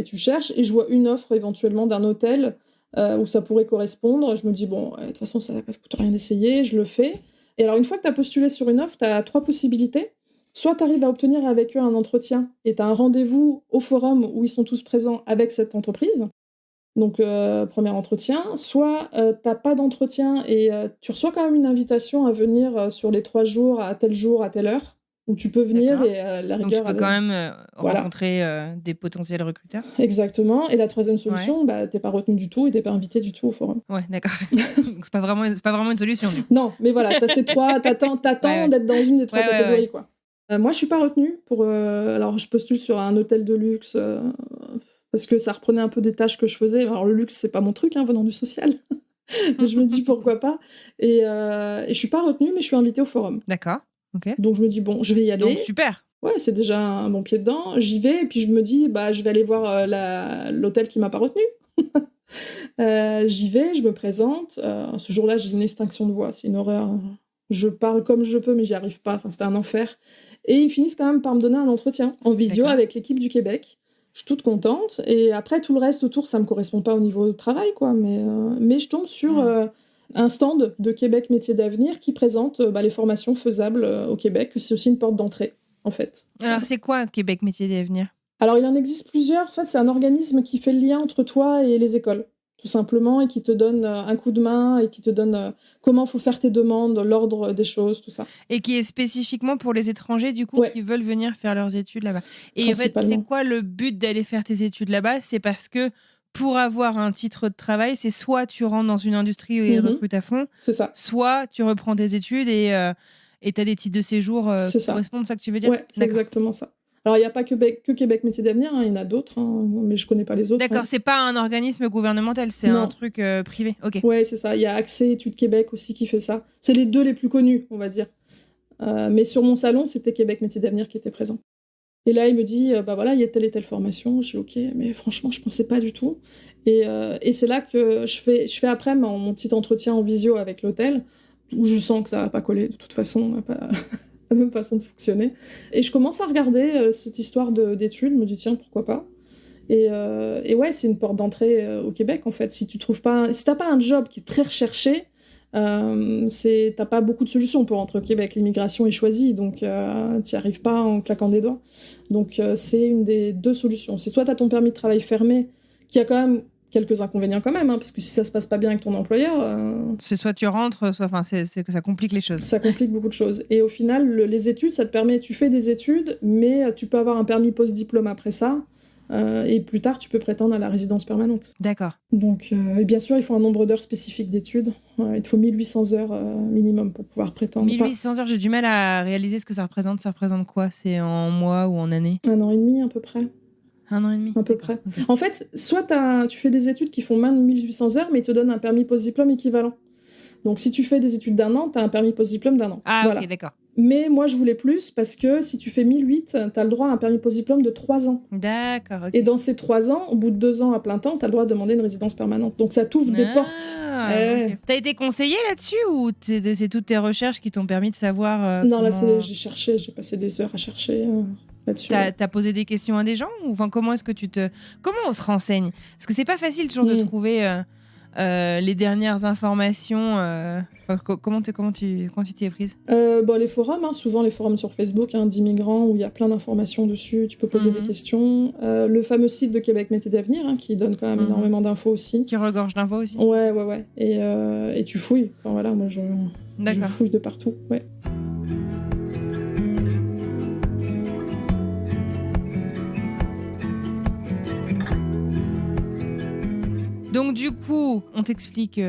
tu cherches. Et je vois une offre éventuellement d'un hôtel où ça pourrait correspondre. Je me dis, bon, de toute façon, ça ne coûte rien d'essayer, je le fais. Et alors, une fois que tu as postulé sur une offre, tu as 3 possibilités. Soit tu arrives à obtenir avec eux un entretien et tu as un rendez-vous au forum où ils sont tous présents avec cette entreprise. Donc, premier entretien. Soit tu n'as pas d'entretien et tu reçois quand même une invitation à venir sur les 3 jours, à telle heure, où tu peux venir et la rigueur... Donc, tu peux quand même rencontrer des potentiels recruteurs. Exactement. Et la 3e solution, t'es pas retenu du tout et t'es pas invité du tout au forum. Ouais, d'accord. Donc, c'est pas vraiment une solution. Non, mais voilà, t'as ces 3, t'attends d'être dans une des 3 catégories, quoi. Moi, je suis pas retenue pour... alors, je postule sur un hôtel de luxe... parce que ça reprenait un peu des tâches que je faisais. Alors, le luxe, c'est pas mon truc, venant du social. Mais je me dis, pourquoi pas. Et je suis pas retenue, mais je suis invitée au forum. D'accord, ok. Donc, je me dis, bon, je vais y aller. Donc, super. Ouais, c'est déjà un bon pied dedans. J'y vais, et puis je me dis, je vais aller voir l'hôtel qui m'a pas retenue. J'y vais, je me présente. Ce jour-là, j'ai une extinction de voix. C'est une horreur. Je parle comme je peux, mais j'y arrive pas. C'était un enfer. Et ils finissent quand même par me donner un entretien en visio avec l'équipe du Québec. Je suis toute contente. Et après, tout le reste autour, ça me correspond pas au niveau de travail, quoi. Mais je tombe sur un stand de Québec Métiers d'Avenir qui présente les formations faisables au Québec. C'est aussi une porte d'entrée, en fait. Alors, c'est quoi Québec Métiers d'Avenir ? Alors, il en existe plusieurs. En fait, c'est un organisme qui fait le lien entre toi et les écoles, tout simplement, et qui te donne un coup de main et qui te donne comment il faut faire tes demandes, l'ordre des choses, tout ça. Et qui est spécifiquement pour les étrangers, du coup, qui veulent venir faire leurs études là-bas. Et en fait, c'est quoi le but d'aller faire tes études là-bas ? C'est parce que pour avoir un titre de travail, c'est soit tu rentres dans une industrie où ils recrutent à fond, c'est ça. Soit tu reprends tes études et tu as des titres de séjour qui correspondent, ça que tu veux dire ? Ouais, c'est exactement ça. Alors, il n'y a pas que Québec Métiers d'Avenir, il y en a d'autres, mais je ne connais pas les autres. D'accord, c'est pas un organisme gouvernemental, c'est un truc privé. Ok. Ouais, c'est ça. Il y a Accès Études Québec aussi qui fait ça. C'est les 2 les plus connus, on va dire. Mais sur mon salon, c'était Québec Métiers d'Avenir qui était présent. Et là, il me dit, voilà, il y a telle et telle formation. Je dis, ok, mais franchement, je ne pensais pas du tout. Et c'est là que je fais après mon petit entretien en visio avec l'hôtel, où je sens que ça ne va pas coller de toute façon, pas la même façon de fonctionner. Et je commence à regarder cette histoire d'études, je me dis, tiens, pourquoi pas. Et ouais, c'est une porte d'entrée au Québec, en fait. Si tu t'as pas un job qui est très recherché, t'as pas beaucoup de solutions pour rentrer au Québec. L'immigration est choisie, donc tu n'y arrives pas en claquant des doigts. Donc c'est une des 2 solutions. C'est soit tu as ton permis de travail fermé, qui a quand même quelques inconvénients quand même, parce que si ça se passe pas bien avec ton employeur... C'est soit tu rentres, soit c'est que ça complique les choses. Ça complique beaucoup de choses. Et au final, les études, ça te permet... Tu fais des études, mais tu peux avoir un permis post-diplôme après ça. Et plus tard, tu peux prétendre à la résidence permanente. D'accord. Donc, et bien sûr, il faut un nombre d'heures spécifique d'études. Il te faut 1800 heures minimum pour pouvoir prétendre. 1800 heures, j'ai du mal à réaliser ce que ça représente. Ça représente quoi ? C'est en mois ou en années ? 1 an et demi à peu près. 1 an et demi. À peu près. Okay. En fait, soit tu fais des études qui font moins de 1800 heures, mais ils te donnent un permis post-diplôme équivalent. Donc, si tu fais des études d'1 an, tu as un permis post-diplôme d'1 an. Ah, voilà. Ok, d'accord. Mais moi, je voulais plus parce que si tu fais 1008, tu as le droit à un permis post-diplôme de 3 ans. D'accord, ok. Et dans ces 3 ans, au bout de 2 ans à plein temps, tu as le droit de demander une résidence permanente. Donc, ça t'ouvre des portes. Okay. T'as été conseillé là-dessus ou c'est toutes tes recherches qui t'ont permis de savoir Non, là, j'ai cherché, j'ai passé des heures à chercher... là-dessus. T'as posé des questions à des gens ou comment est-ce que comment on se renseigne ? Parce que c'est pas facile toujours de trouver les dernières informations comment tu t'y es prise? Les forums, hein, souvent les forums sur Facebook, hein, d'immigrants, où il y a plein d'informations dessus, tu peux poser des questions. Le fameux site de Québec Métiers d'Avenir, hein, qui donne quand même énormément d'infos aussi. Qui regorge d'infos aussi. Ouais. Et tu fouilles. Enfin, voilà, moi je fouille de partout. Ouais. Donc du coup, on t'explique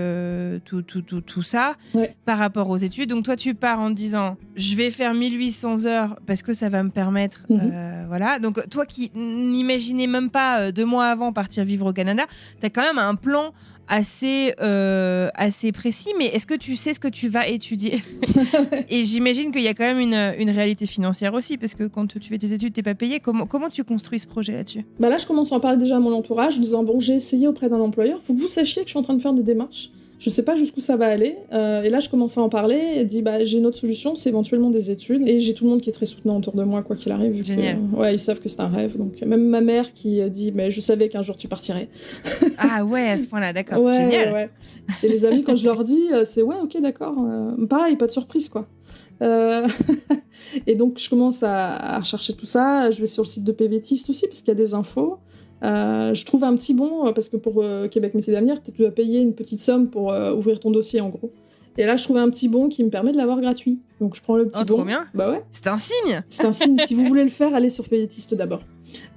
tout ça par rapport aux études. Donc toi, tu pars en te disant, je vais faire 1800 heures parce que ça va me permettre... voilà. Donc toi qui n'imaginais même pas 2 mois avant partir vivre au Canada, tu as quand même un plan assez précis. Mais est-ce que tu sais ce que tu vas étudier? Et j'imagine qu'il y a quand même une réalité financière aussi, parce que quand tu fais tes études, t'es pas payé. Comment tu construis ce projet là-dessus? Là, je commence à en parler déjà à mon entourage, en disant, bon, j'ai essayé auprès d'un employeur, faut que vous sachiez que je suis en train de faire des démarches. Je sais pas jusqu'où ça va aller. Et là, je commence à en parler et dis, j'ai une autre solution, c'est éventuellement des études. Et j'ai tout le monde qui est très soutenant autour de moi, quoi qu'il arrive. Génial. Ils savent que c'est un rêve. Donc, même ma mère qui dit, je savais qu'un jour tu partirais. Ah ouais, à ce point-là, d'accord. Génial. Ouais. Et les amis, quand je leur dis, c'est ouais, ok, d'accord. Pareil, pas de surprise, quoi. Et donc, je commence à rechercher tout ça. Je vais sur le site de PVTiste aussi, parce qu'il y a des infos. Je trouve un petit bon, parce que pour Québec Métiers d'Avenir, tu dois payer une petite somme pour ouvrir ton dossier, en gros. Et là, je trouve un petit bon qui me permet de l'avoir gratuit. Donc, je prends le petit bon. Trop bien. Bah ouais. C'est un signe. C'est un signe. Si vous voulez le faire, allez sur PVTiste d'abord.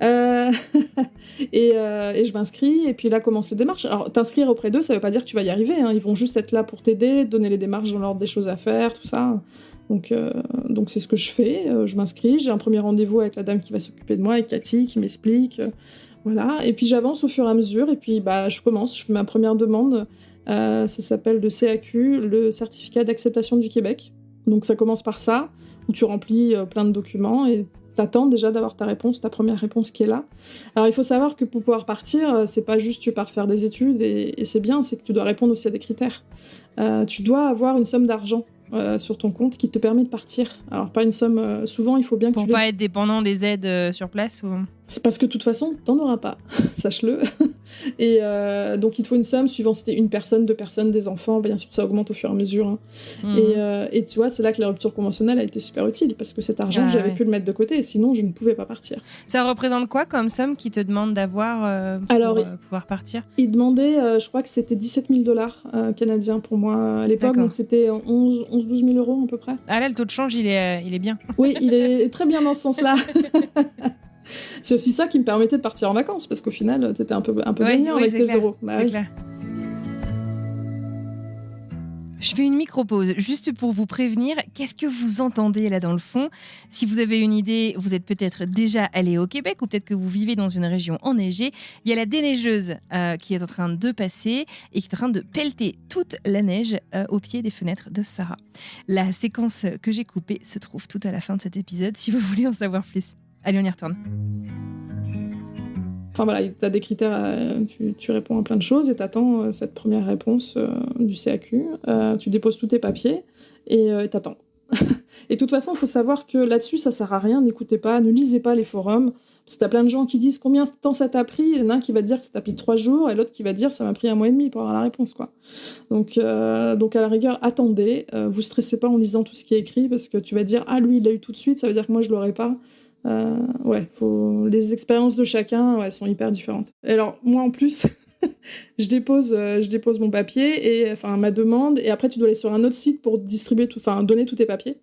Et je m'inscris, et puis là, commence les démarches. Alors, t'inscrire auprès d'eux, ça veut pas dire que tu vas y arriver, hein. Ils vont juste être là pour t'aider, donner les démarches dans l'ordre des choses à faire, tout ça. Donc c'est ce que je fais. Je m'inscris, j'ai un premier rendez-vous avec la dame qui va s'occuper de moi, avec Cathy, qui m'explique. Voilà. Et puis j'avance au fur et à mesure, et puis je commence, je fais ma première demande. Ça s'appelle le CAQ, le certificat d'acceptation du Québec. Donc ça commence par ça, où tu remplis plein de documents, et t'attends déjà d'avoir ta réponse, ta première réponse qui est là. Alors il faut savoir que pour pouvoir partir, c'est pas juste tu pars faire des études et c'est bien, c'est que tu dois répondre aussi à des critères. Tu dois avoir une somme d'argent sur ton compte qui te permet de partir. Alors pas une somme, souvent il faut bien que pour pas être dépendant des aides sur place ou... C'est parce que de toute façon, t'en auras pas, sache-le. Et donc il te faut une somme suivant si t'es une personne, 2 personnes, des enfants, bien sûr ça augmente au fur et à mesure. Hein. Et tu vois, c'est là que la rupture conventionnelle a été super utile, parce que cet argent, j'avais pu le mettre de côté, sinon je ne pouvais pas partir. Ça représente quoi comme somme qu'ils te demandent d'avoir pour pouvoir partir? Ils demandaient, je crois que c'était 17 000 $ canadiens pour moi à l'époque. D'accord. Donc c'était 12 000 euros à peu près. Ah là, le taux de change, il est bien. Oui, il est très bien dans ce sens-là. C'est aussi ça qui me permettait de partir en vacances, parce qu'au final, t'étais un peu gagnant avec tes euros. C'est clair. Je fais une micro-pause, juste pour vous prévenir. Qu'est-ce que vous entendez là dans le fond? Si vous avez une idée, vous êtes peut-être déjà allé au Québec, ou peut-être que vous vivez dans une région enneigée. Il y a la déneigeuse qui est en train de passer et qui est en train de pelleter toute la neige au pied des fenêtres de Sarah. La séquence que j'ai coupée se trouve tout à la fin de cet épisode, si vous voulez en savoir plus. Allez, on y retourne. Enfin voilà, tu as des critères, tu réponds à plein de choses et tu attends cette première réponse du CAQ. Tu déposes tous tes papiers et t'attends. Et de toute façon, il faut savoir que là-dessus, ça sert à rien. N'écoutez pas, ne lisez pas les forums. Parce que tu as plein de gens qui disent combien de temps ça t'a pris. Il y en a un qui va te dire que ça t'a pris 3 jours et l'autre qui va te dire ça m'a pris 1 mois et demi pour avoir la réponse, quoi. Donc à la rigueur, attendez. Vous stressez pas en lisant tout ce qui est écrit, parce que tu vas dire ah, lui, il l'a eu tout de suite, ça veut dire que moi, je l'aurai pas. Les expériences de chacun sont hyper différentes. Et alors moi en plus je dépose mon papier et enfin ma demande, et après tu dois aller sur un autre site pour distribuer donner tous tes papiers.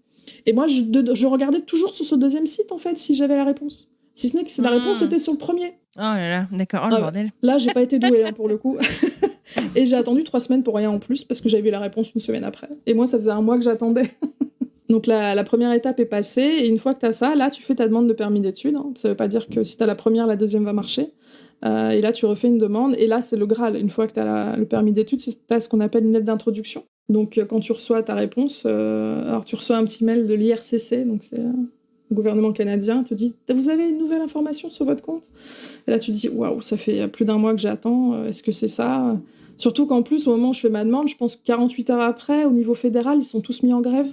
Et moi je regardais toujours sur ce deuxième site en fait si j'avais la réponse. Si ce n'est que la réponse était sur le premier. Oh là là, d'accord, le bordel. Là j'ai pas été douée pour le coup. Et j'ai attendu 3 semaines pour rien en plus, parce que j'avais eu la réponse 1 semaine après. Et moi ça faisait 1 mois que j'attendais. Donc la première étape est passée, et une fois que tu as ça, là tu fais ta demande de permis d'études. Hein. Ça veut pas dire que si tu as la première, la deuxième va marcher. Et là tu refais une demande, et là c'est le Graal. Une fois que tu as le permis d'études, tu as ce qu'on appelle une lettre d'introduction. Donc quand tu reçois ta réponse, alors tu reçois un petit mail de l'IRCC, donc c'est le gouvernement canadien, te dit « Vous avez une nouvelle information sur votre compte ?» Et là tu dis « Waouh, ça fait plus d'1 mois que j'attends, est-ce que c'est ça ?» Surtout qu'en plus, au moment où je fais ma demande, je pense que 48 heures après, au niveau fédéral, ils sont tous mis en grève.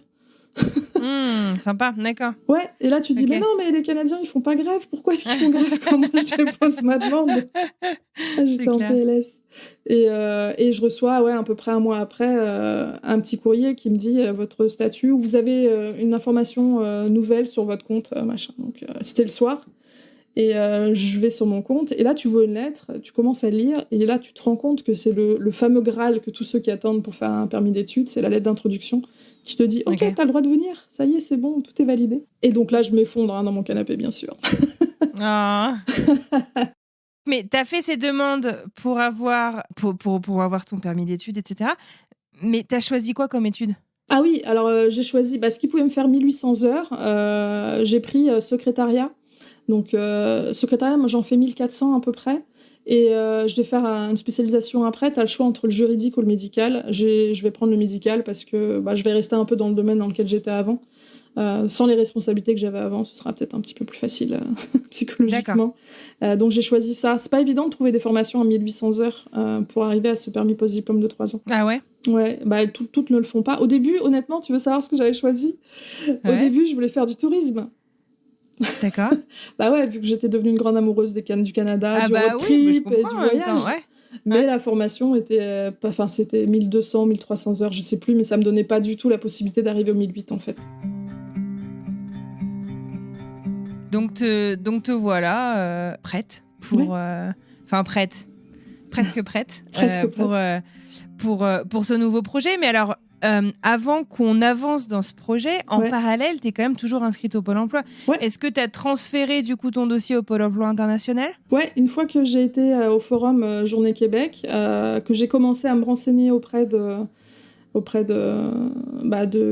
Sympa, d'accord. Ouais, et là tu dis, mais non, mais les Canadiens ils font pas grève, pourquoi est-ce qu'ils font grève quand moi je dépose ma demande? J'étais en PLS. Et je reçois, à peu près un mois après, un petit courrier qui me dit votre statut, vous avez une information nouvelle sur votre compte, machin. Donc c'était le soir. Et je vais sur mon compte, et là tu vois une lettre, tu commences à lire, et là tu te rends compte que c'est le fameux Graal que tous ceux qui attendent pour faire un permis d'études, c'est la lettre d'introduction qui te dit « Ok, t'as le droit de venir, ça y est, c'est bon, tout est validé ». Et donc là, je m'effondre dans mon canapé, bien sûr. Ah. Mais t'as fait ces demandes pour avoir ton permis d'études, etc. Mais t'as choisi quoi comme études ? Ah oui, alors j'ai choisi ce qui pouvait me faire 1800 heures. J'ai pris secrétariat. Donc, secrétariat, moi, j'en fais 1400 à peu près. Et je vais faire une spécialisation après. Tu as le choix entre le juridique ou le médical. Je vais prendre le médical parce que je vais rester un peu dans le domaine dans lequel j'étais avant. Sans les responsabilités que j'avais avant, ce sera peut-être un petit peu plus facile psychologiquement. Donc, j'ai choisi ça. C'est pas évident de trouver des formations à 1800 heures pour arriver à ce permis post-diplôme de 3 ans. Ah ouais ? Ouais, toutes ne le font pas. Au début, honnêtement, tu veux savoir ce que j'avais choisi ? Au début, je voulais faire du tourisme. D'accord. Vu que j'étais devenue une grande amoureuse du Canada, du road trip et du voyage. Mais la formation était, c'était 1200, 1300 heures, je sais plus, mais ça me donnait pas du tout la possibilité d'arriver au 1008 en fait. Donc te voilà prête pour, prête, presque prête, pour ce nouveau projet. Mais alors. Avant qu'on avance dans ce projet, en parallèle, tu es quand même toujours inscrite au Pôle emploi. Ouais. Est-ce que tu as transféré du coup ton dossier au Pôle emploi international ? Ouais, une fois que j'ai été au forum Journée Québec, que j'ai commencé à me renseigner auprès de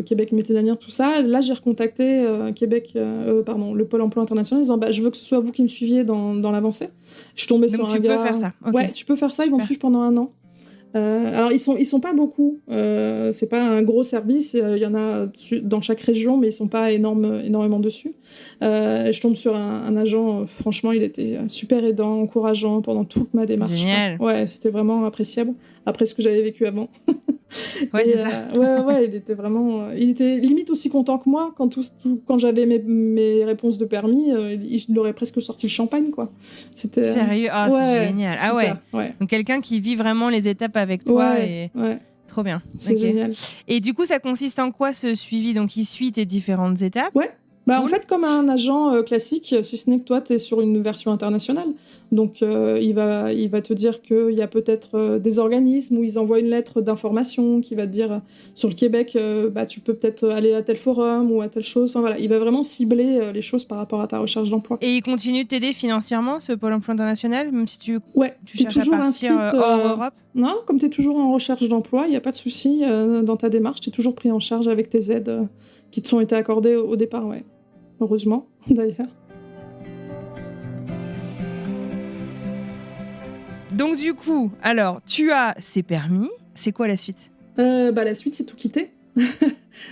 Québec Métiers d'avenir, tout ça, là j'ai recontacté le Pôle emploi international en disant je veux que ce soit vous qui me suiviez dans l'avancée. Je suis tombée sur un gars... Donc tu peux faire ça. Okay. Ouais, tu peux faire ça, ils vont me suivre pendant 1 an. Alors ils sont pas beaucoup, c'est pas un gros service, il y en a dans chaque région, mais ils sont pas énormément dessus. Je tombe sur un agent, franchement il était super aidant, encourageant pendant toute ma démarche. Génial. Ouais, c'était vraiment appréciable après ce que j'avais vécu avant. Ouais, c'est ça. Il était limite aussi content que moi quand j'avais mes réponses de permis, il aurait presque sorti le champagne, quoi. C'était sérieux. C'est génial. Super, Donc quelqu'un qui vit vraiment les étapes avec toi et trop bien. C'est génial. Et du coup, ça consiste en quoi ce suivi ? Donc il suit tes différentes étapes. Ouais. Cool. En fait, comme un agent classique, si ce n'est que toi, tu es sur une version internationale. Donc, il va te dire qu'il y a peut-être des organismes où ils envoient une lettre d'information qui va te dire, sur le Québec, tu peux peut-être aller à tel forum ou à telle chose. Enfin, voilà, il va vraiment cibler les choses par rapport à ta recherche d'emploi. Et il continue de t'aider financièrement, ce Pôle emploi international, même si tu cherches à partir hors Europe ? Non, comme tu es toujours en recherche d'emploi, il n'y a pas de souci dans ta démarche. Tu es toujours pris en charge avec tes aides qui te sont été accordées au départ, ouais. Heureusement, d'ailleurs. Donc du coup, alors, tu as ces permis. C'est quoi la suite ? La suite, c'est tout quitter.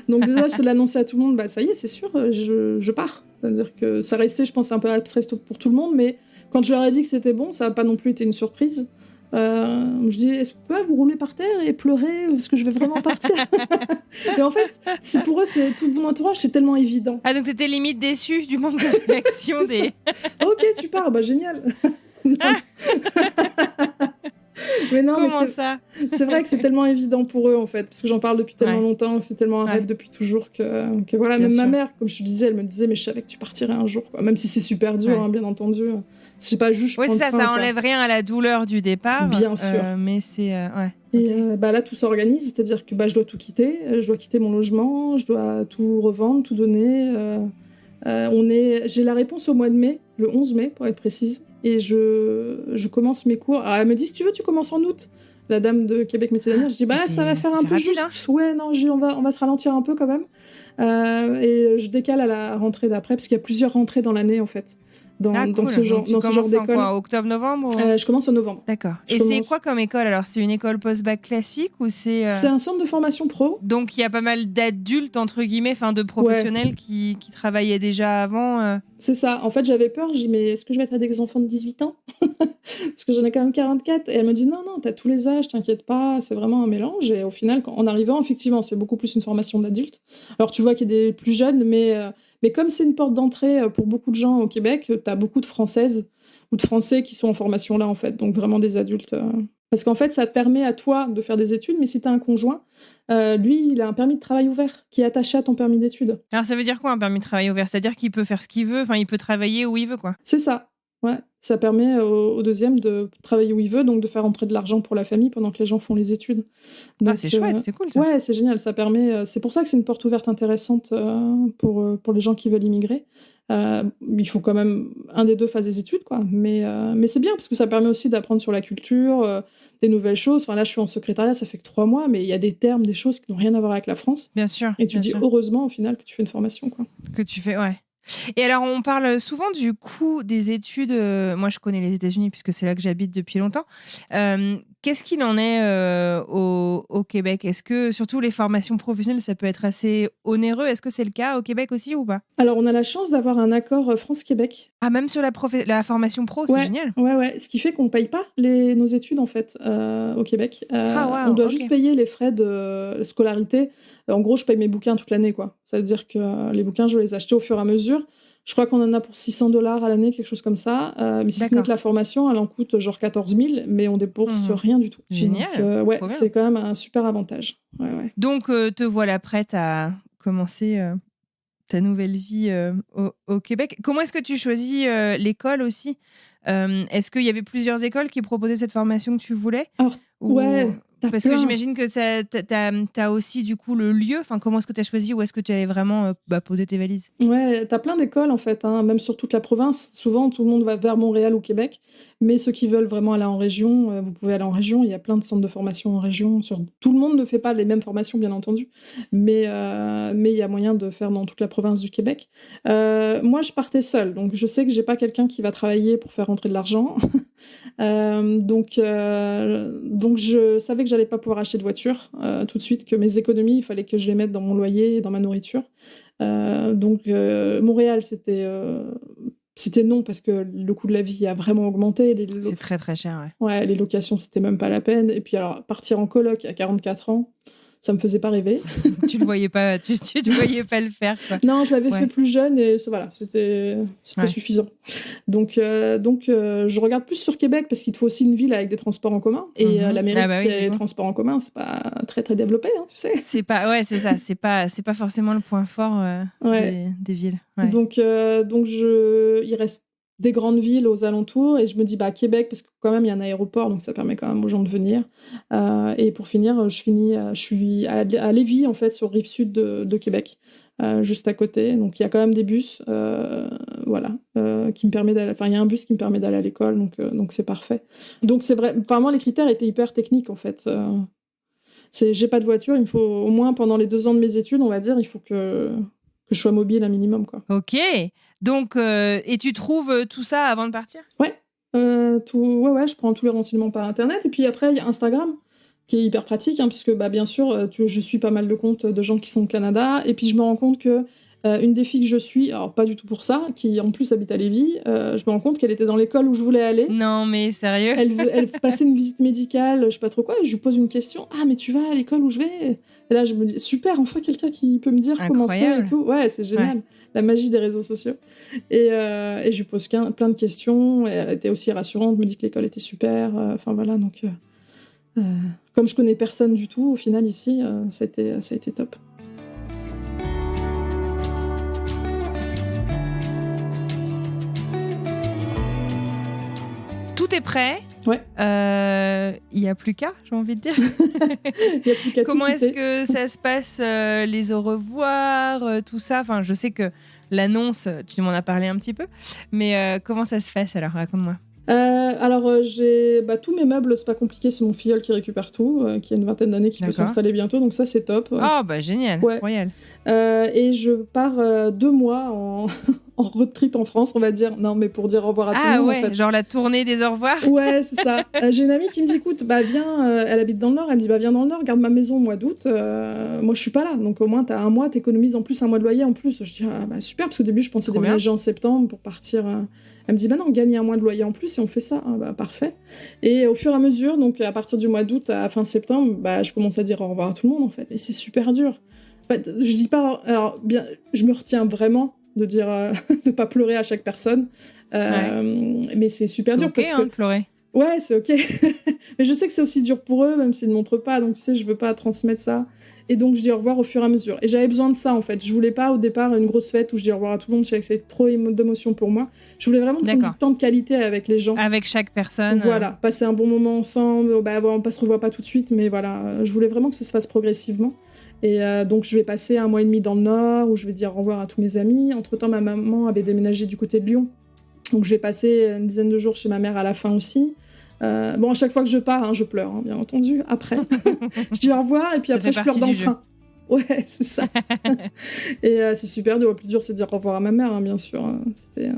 Donc déjà, je l'annoncer à tout le monde, ça y est, c'est sûr, je pars. C'est-à-dire que ça restait, je pense, un peu abstrait pour tout le monde, mais quand je leur ai dit que c'était bon, ça n'a pas non plus été une surprise. Je dis, est-ce que vous pouvez vous rouler par terre et pleurer parce que je vais vraiment partir. Et en fait, pour eux, c'est tout mon entourage, c'est tellement évident. Ah, donc t'étais limite déçue du manque de réaction des... Ok, tu pars, génial. Mais non, comment ça ? C'est vrai que c'est tellement évident pour eux, en fait, parce que j'en parle depuis tellement longtemps, c'est tellement un rêve depuis toujours que voilà, bien même sûr. Ma mère, comme je te disais, elle me disait, mais je savais que tu partirais un jour, quoi. Même si c'est super dur, bien entendu. C'est pas juste. Oui, ça enlève rien à la douleur du départ. Bien sûr. Mais c'est. Et là, tout s'organise, c'est-à-dire que je dois tout quitter. Je dois quitter mon logement, je dois tout revendre, tout donner. J'ai la réponse au mois de mai, le 11 mai, pour être précise. Et je commence mes cours. Alors, elle me dit, si tu veux, tu commences en août. La dame de Québec Métiers d'avenir, je dis, ça va faire un peu juste. Hein. Ouais, non, on va se ralentir un peu quand même. Et je décale à la rentrée d'après, parce qu'il y a plusieurs rentrées dans l'année, en fait. dans ce genre, Donc, tu commences d'école. En octobre-novembre Je commence en novembre. D'accord. C'est quoi comme école alors? C'est une école post-bac classique ou c'est... C'est un centre de formation pro. Donc il y a pas mal d'adultes, entre guillemets, de professionnels qui travaillaient déjà avant C'est ça. En fait, j'avais peur. J'ai dit, mais est-ce que je vais être avec des enfants de 18 ans? Parce que j'en ai quand même 44. Et elle me dit, non, t'as tous les âges, t'inquiète pas, c'est vraiment un mélange. Et au final, en arrivant, effectivement, c'est beaucoup plus une formation d'adultes. Alors, tu vois qu'il y a des plus jeunes, mais comme c'est une porte d'entrée pour beaucoup de gens au Québec, t'as beaucoup de Françaises ou de Français qui sont en formation là, en fait. Donc, vraiment des adultes. Parce qu'en fait, ça te permet à toi de faire des études, mais si t'as un conjoint, lui, il a un permis de travail ouvert qui est attaché à ton permis d'études. Alors, ça veut dire quoi, un permis de travail ouvert? C'est-à-dire qu'il peut faire ce qu'il veut, il peut travailler où il veut, quoi. C'est ça. Ouais, ça permet au deuxième de travailler où il veut, donc de faire entrer de l'argent pour la famille pendant que les gens font les études. Donc, c'est chouette, c'est cool ça. Ouais, c'est génial, ça permet. C'est pour ça que c'est une porte ouverte intéressante pour les gens qui veulent immigrer. Il faut quand même un des deux fasse des études, quoi. Mais c'est bien parce que ça permet aussi d'apprendre sur la culture, des nouvelles choses. Enfin là, je suis en secrétariat, ça fait que 3 mois, mais il y a des termes, des choses qui n'ont rien à voir avec la France. Bien sûr. Et tu dis heureusement au final que tu fais une formation, quoi. Que tu fais, ouais. Et alors, on parle souvent du coût des études. Moi, je connais les États-Unis puisque c'est là que j'habite depuis longtemps. Qu'est-ce qu'il en est au Québec? Est-ce que, surtout les formations professionnelles, ça peut être assez onéreux? Est-ce que c'est le cas au Québec aussi ou pas? Alors, on a la chance d'avoir un accord France-Québec. Ah, même sur la formation pro, c'est génial. Ouais. Ce qui fait qu'on ne paye pas nos études, en fait, au Québec. On doit juste payer les frais de scolarité. En gros, je paye mes bouquins toute l'année, quoi. C'est-à-dire que les bouquins, je les achetais au fur et à mesure. Je crois qu'on en a pour $600 à l'année, quelque chose comme ça. Mais si ce n'est que la formation, elle en coûte genre 14 000, mais on débourse rien du tout. Génial. Donc, c'est quand même un super avantage. Ouais. Donc, te voilà prête à commencer ta nouvelle vie au Québec. Comment est-ce que tu choisis l'école aussi? Est-ce qu'il y avait plusieurs écoles qui proposaient cette formation que tu voulais? Alors, ouais. Parce que j'imagine que t'as aussi du coup le lieu. Comment est-ce que tu as choisi où est-ce que tu allais vraiment poser tes valises? Ouais, t'as plein d'écoles en fait, même sur toute la province. Souvent, tout le monde va vers Montréal ou Québec, mais ceux qui veulent vraiment aller en région, vous pouvez aller en région. Il y a plein de centres de formation en région. Tout le monde ne fait pas les mêmes formations, bien entendu, mais il y a moyen de faire dans toute la province du Québec. Moi, je partais seule, donc je sais que j'ai pas quelqu'un qui va travailler pour faire rentrer de l'argent. Donc je savais que j'allais pas pouvoir acheter de voiture tout de suite, que mes économies, il fallait que je les mette dans mon loyer et dans ma nourriture. Donc Montréal, c'était non parce que le coût de la vie a vraiment augmenté. C'est très très cher, ouais. Les locations, c'était même pas la peine. Et puis alors, partir en coloc à 44 ans, ça me faisait pas rêver. Tu le voyais pas, tu te voyais pas le faire, quoi. Non, je l'avais fait plus jeune et voilà, c'était suffisant. Donc, je regarde plus sur Québec parce qu'il te faut aussi une ville avec des transports en commun. Et l'Amérique, les transports en commun, c'est pas très très développé, tu sais. C'est pas, c'est ça, c'est pas forcément le point fort des villes. Ouais. Donc, il reste des grandes villes aux alentours et je me dis Québec parce que quand même il y a un aéroport donc ça permet quand même aux gens de venir et pour finir je suis à Lévis en fait sur rive sud de Québec juste à côté donc il y a quand même des bus qui me permet d'aller il y a un bus qui me permet d'aller à l'école donc c'est parfait donc c'est vrai moi les critères étaient hyper techniques en fait j'ai pas de voiture, il me faut au moins pendant les 2 ans de mes études on va dire il faut que je sois mobile un minimum, quoi. Ok. Donc, et tu trouves tout ça avant de partir? Ouais. Je prends tous les renseignements par Internet. Et puis après, il y a Instagram, qui est hyper pratique, puisque bien sûr, je suis pas mal de comptes de gens qui sont au Canada. Et puis je me rends compte que une des filles que je suis, alors pas du tout pour ça, qui en plus habite à Lévis, je me rends compte qu'elle était dans l'école où je voulais aller. Non, mais sérieux? Elle passait une visite médicale, je sais pas trop quoi, et je lui pose une question. Ah, mais tu vas à l'école où je vais? Et là, je me dis, super, enfin quelqu'un qui peut me dire comment c'est et tout. Ouais, c'est génial. Ouais. La magie des réseaux sociaux. Et je lui pose plein de questions, et elle était aussi rassurante, me dit que l'école était super. Enfin voilà, donc comme je connais personne du tout, au final, ici, ça a été top. Tout est prêt. Ouais. Il n'y a plus qu'à, j'ai envie de dire. Il y a plus qu'à. Comment est-ce que ça se passe, les au revoir, tout ça? Enfin, je sais que l'annonce, tu m'en as parlé un petit peu, mais comment ça se passe alors? Raconte-moi. J'ai tous mes meubles, c'est pas compliqué, c'est mon filleul qui récupère tout, qui a une 20aine d'années, qui peut s'installer bientôt, donc ça c'est top. Génial, royal. Et je pars 2 mois en road trip en France, on va dire. Non, mais pour dire au revoir à tout le Ah monde, ouais, en fait. genre la tournée des au revoir. Ouais, c'est ça. J'ai une amie qui me dit, écoute, bah viens, elle habite dans le Nord, elle me dit, bah viens dans le Nord, garde ma maison au mois d'août. Moi, je suis pas là, donc au moins t'as un mois, t'économises en plus un mois de loyer en plus. Je dis, ah bah super, parce qu'au début, je pensais Trop déménager en septembre pour partir. Elle me dit, bah non, gagne un mois de loyer en plus et on fait ça. Ah, bah parfait. Et au fur et à mesure, donc à partir du mois d'août à fin septembre, bah je commence à dire au revoir à tout le monde en fait, et c'est super dur. En fait, je dis pas, alors bien, je me retiens vraiment de dire, de pas pleurer à chaque personne. Mais c'est super dur Okay, parce que de pleurer. ouais, c'est ok. Mais je sais que c'est aussi dur pour eux, même s'ils ne montrent pas. Donc, tu sais, je veux pas transmettre ça. Et donc, je dis au revoir au fur et à mesure. Et j'avais besoin de ça, en fait. Je voulais pas, au départ, une grosse fête où je dis au revoir à tout le monde. Je savais que c'était trop d'émotions pour moi. Je voulais vraiment prendre du temps de qualité avec les gens. Avec chaque personne. Voilà, passer un bon moment ensemble. Bah, on se revoit pas tout de suite, mais voilà. Je voulais vraiment que ça se fasse progressivement. Et donc, je vais passer un mois et demi dans le Nord, où je vais dire au revoir à tous mes amis. Entre-temps, ma maman avait déménagé du côté de Lyon. Donc, je vais passer une dizaine de jours chez ma mère à la fin aussi. Bon, à chaque fois que je pars, je pleure, bien entendu. Après, je dis au revoir et puis après, je pleure dans le train. Ouais, c'est ça. Et c'est super dur. Le plus dur, c'est de dire au revoir à ma mère, bien sûr. C'était...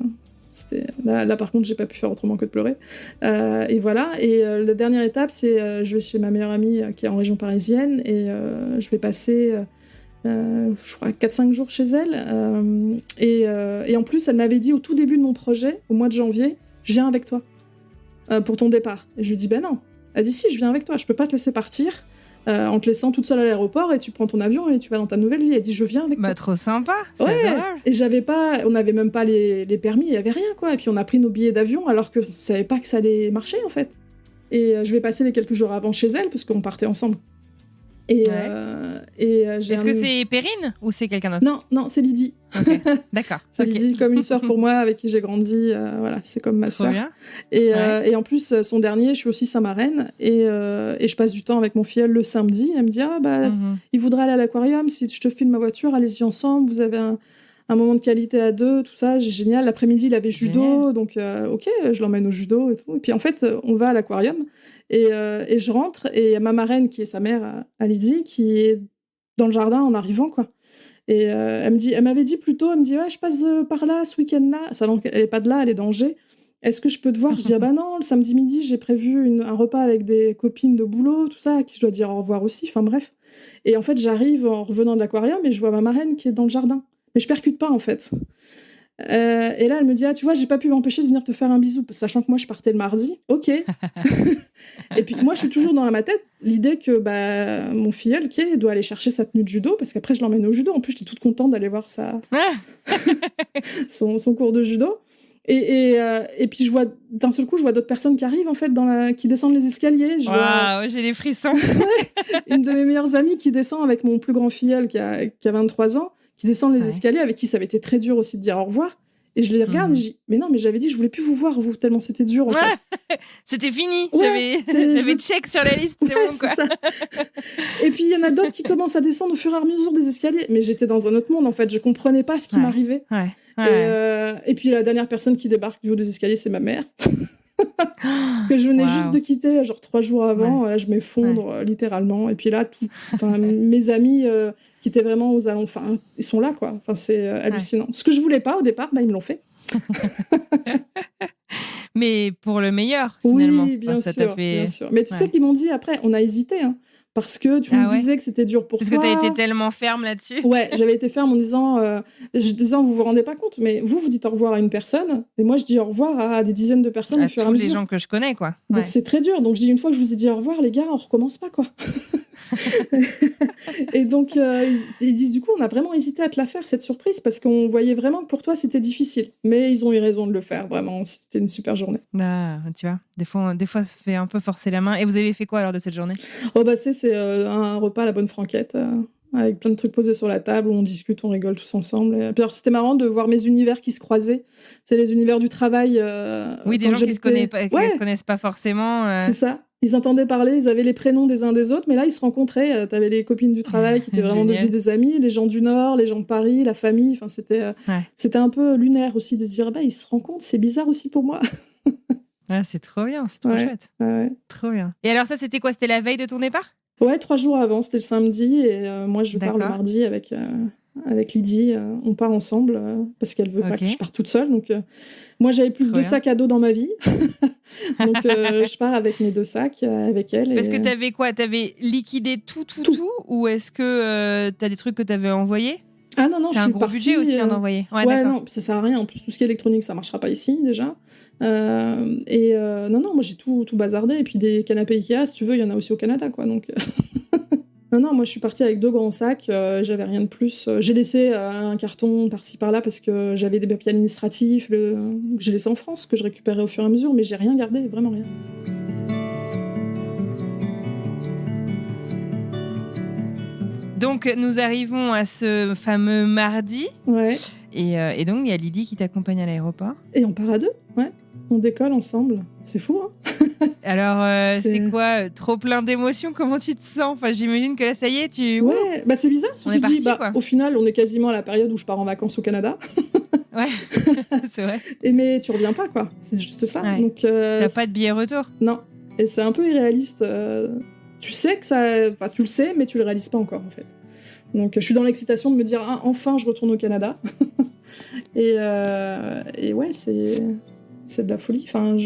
Là, par contre, j'ai pas pu faire autrement que de pleurer. Et voilà. Et la dernière étape, c'est je vais chez ma meilleure amie qui est en région parisienne et je vais passer... je crois 4-5 jours chez elle. Et en plus, elle m'avait dit au tout début de mon projet, au mois de janvier, je viens avec toi pour ton départ. Et je lui dis, ben non. Elle dit, si, je viens avec toi, je peux pas te laisser partir en te laissant toute seule à l'aéroport et tu prends ton avion et tu vas dans ta nouvelle vie. Elle dit, je viens avec toi. Bah, trop sympa, c'est ouais. adorable. Et on n'avait même pas les permis, il y avait rien, quoi. Et puis on a pris nos billets d'avion alors que je savais pas que ça allait marcher, en fait. Et je vais passer les quelques jours avant chez elle parce qu'on partait ensemble. Et, Est-ce que c'est Perrine ou c'est quelqu'un d'autre? Non, c'est Lydie. Okay. D'accord. C'est Lydie, comme une sœur pour moi, avec qui j'ai grandi. Voilà, c'est comme ma sœur. Et en plus, son dernier, je suis aussi sa marraine. Et je passe du temps avec mon filleul le samedi. Elle me dit, il voudrait aller à l'aquarium. Si je te file ma voiture, allez-y ensemble. Vous avez un moment de qualité à deux, tout ça, c'est génial. L'après-midi, il avait judo, donc ok, je l'emmène au judo et tout. Et puis en fait, on va à l'aquarium et je rentre et ma marraine, qui est sa mère, à Lydie, qui est dans le jardin en arrivant, quoi. Et elle m'avait dit plus tôt, elle me dit, ouais, je passe par là ce week-end-là. Alors qu'elle est pas de là, elle est d'Angers. Est-ce que je peux te voir? Je dis, bah non, le samedi midi, j'ai prévu un repas avec des copines de boulot, tout ça, à qui je dois dire au revoir aussi. Enfin bref. Et en fait, j'arrive en revenant de l'aquarium et je vois ma marraine qui est dans le jardin. Mais je percute pas, en fait. Et là, elle me dit, tu vois, j'ai pas pu m'empêcher de venir te faire un bisou, sachant que moi, je partais le mardi. Ok. Et puis, moi, je suis toujours dans ma tête l'idée que mon filleul, doit aller chercher sa tenue de judo, parce qu'après, je l'emmène au judo. En plus, j'étais toute contente d'aller voir son cours de judo. Et puis, d'un seul coup, je vois d'autres personnes qui arrivent, en fait, qui descendent les escaliers. Waouh, j'ai les frissons. Une de mes meilleures amies qui descend avec mon plus grand filleul qui a 23 ans, qui descendent les escaliers, avec qui ça avait été très dur aussi de dire au revoir. Et je les regarde et je dis, mais non, mais j'avais dit que je voulais plus vous voir, vous, tellement c'était dur, en fait. C'était fini, ouais, j'avais check sur la liste, c'est bon, quoi. Ça. Et puis, il y en a d'autres qui commencent à descendre au fur et à mesure des escaliers. Mais j'étais dans un autre monde, en fait, je comprenais pas ce qui m'arrivait. Et puis, la dernière personne qui débarque du haut des escaliers, c'est ma mère. Que je venais juste de quitter, genre 3 jours avant. Là, je m'effondre littéralement. Et puis là, mes amis qui étaient vraiment aux alentours, ils sont là, quoi. Enfin, c'est hallucinant. Ce que je voulais pas au départ, ils me l'ont fait. Mais pour le meilleur, finalement. Oui, bien sûr. Mais tu sais qu'ils m'ont dit après, on a hésité, hein, parce que tu me disais que c'était dur pour toi. Parce que tu as été tellement ferme là-dessus. Ouais, j'avais été ferme en disant, vous vous rendez pas compte, mais vous dites au revoir à une personne, et moi je dis au revoir à des dizaines de personnes au fur et à mesure. À tous les gens que je connais, quoi. Donc c'est très dur. Donc je dis, une fois que je vous ai dit au revoir, les gars, on recommence pas, quoi. Et donc ils disent, du coup, on a vraiment hésité à te la faire, cette surprise, parce qu'on voyait vraiment que pour toi c'était difficile. Mais ils ont eu raison de le faire, vraiment. C'était une super journée. Ah, tu vois, des fois ça fait un peu forcer la main. Et vous avez fait quoi alors de cette journée? C'est un repas à la bonne franquette, avec plein de trucs posés sur la table où on discute, on rigole tous ensemble. Et puis alors, c'était marrant de voir mes univers qui se croisaient. C'est les univers du travail. Oui, des gens qui se connaissent pas forcément. C'est ça. Ils entendaient parler, ils avaient les prénoms des uns des autres, mais là, ils se rencontraient. T'avais les copines du travail qui étaient vraiment devenues des amis, les gens du Nord, les gens de Paris, la famille. Enfin, c'était un peu lunaire aussi de se dire, ils se rencontrent, c'est bizarre aussi pour moi. C'est trop bien, c'est trop chouette. Trop bien. Et alors ça, c'était quoi? C'était la veille de ton départ? Ouais, 3 jours avant, c'était le samedi, et moi, je pars le mardi avec avec Lydie, on part ensemble parce qu'elle veut pas que Ok. je parte toute seule. Donc, moi, j'avais plus que Trop 2 bien. sacs à dos dans ma vie. Donc, je pars avec mes 2 sacs, avec elle. Parce que Et, t'avais quoi? T'avais liquidé tout tout. ou est-ce que t'as des trucs que t'avais envoyés? Ah non, C'est je un suis gros budget partie. aussi en envoyer. Ouais, Ouais, d'accord. non, ça sert à rien. En plus, tout ce qui est électronique, ça marchera pas ici, déjà. Non, moi, j'ai tout bazardé. Et puis, des canapés Ikea, si tu veux, il y en a aussi au Canada, quoi. Donc, non, moi, je suis partie avec 2 grands sacs. J'avais rien de plus. J'ai laissé un carton par-ci, par-là, parce que j'avais des papiers administratifs que j'ai laissé en France, que je récupérais au fur et à mesure, mais j'ai rien gardé, vraiment rien. Donc, nous arrivons à ce fameux mardi. Ouais. Et donc, il y a Lydie qui t'accompagne à l'aéroport. Et on part à 2, ouais. On décolle ensemble. C'est fou, hein. Alors, C'est- c'est quoi? Trop plein d'émotions? Comment tu te sens? Enfin, j'imagine que là, ça y est, Ouais, bah c'est bizarre, parce que On tu est te dis, parti, quoi. au final, on est quasiment à la période où je pars en vacances au Canada. Ouais, c'est vrai. Mais tu reviens pas, quoi. C'est juste ça. Ouais. Donc, T'as pas de billet retour? Non. Et c'est un peu irréaliste. Tu sais que ça... Enfin, tu le sais, mais tu le réalises pas encore, en fait. Donc, je suis dans l'excitation de me dire, ah, enfin, je retourne au Canada. et ouais, c'est de la folie. Enfin,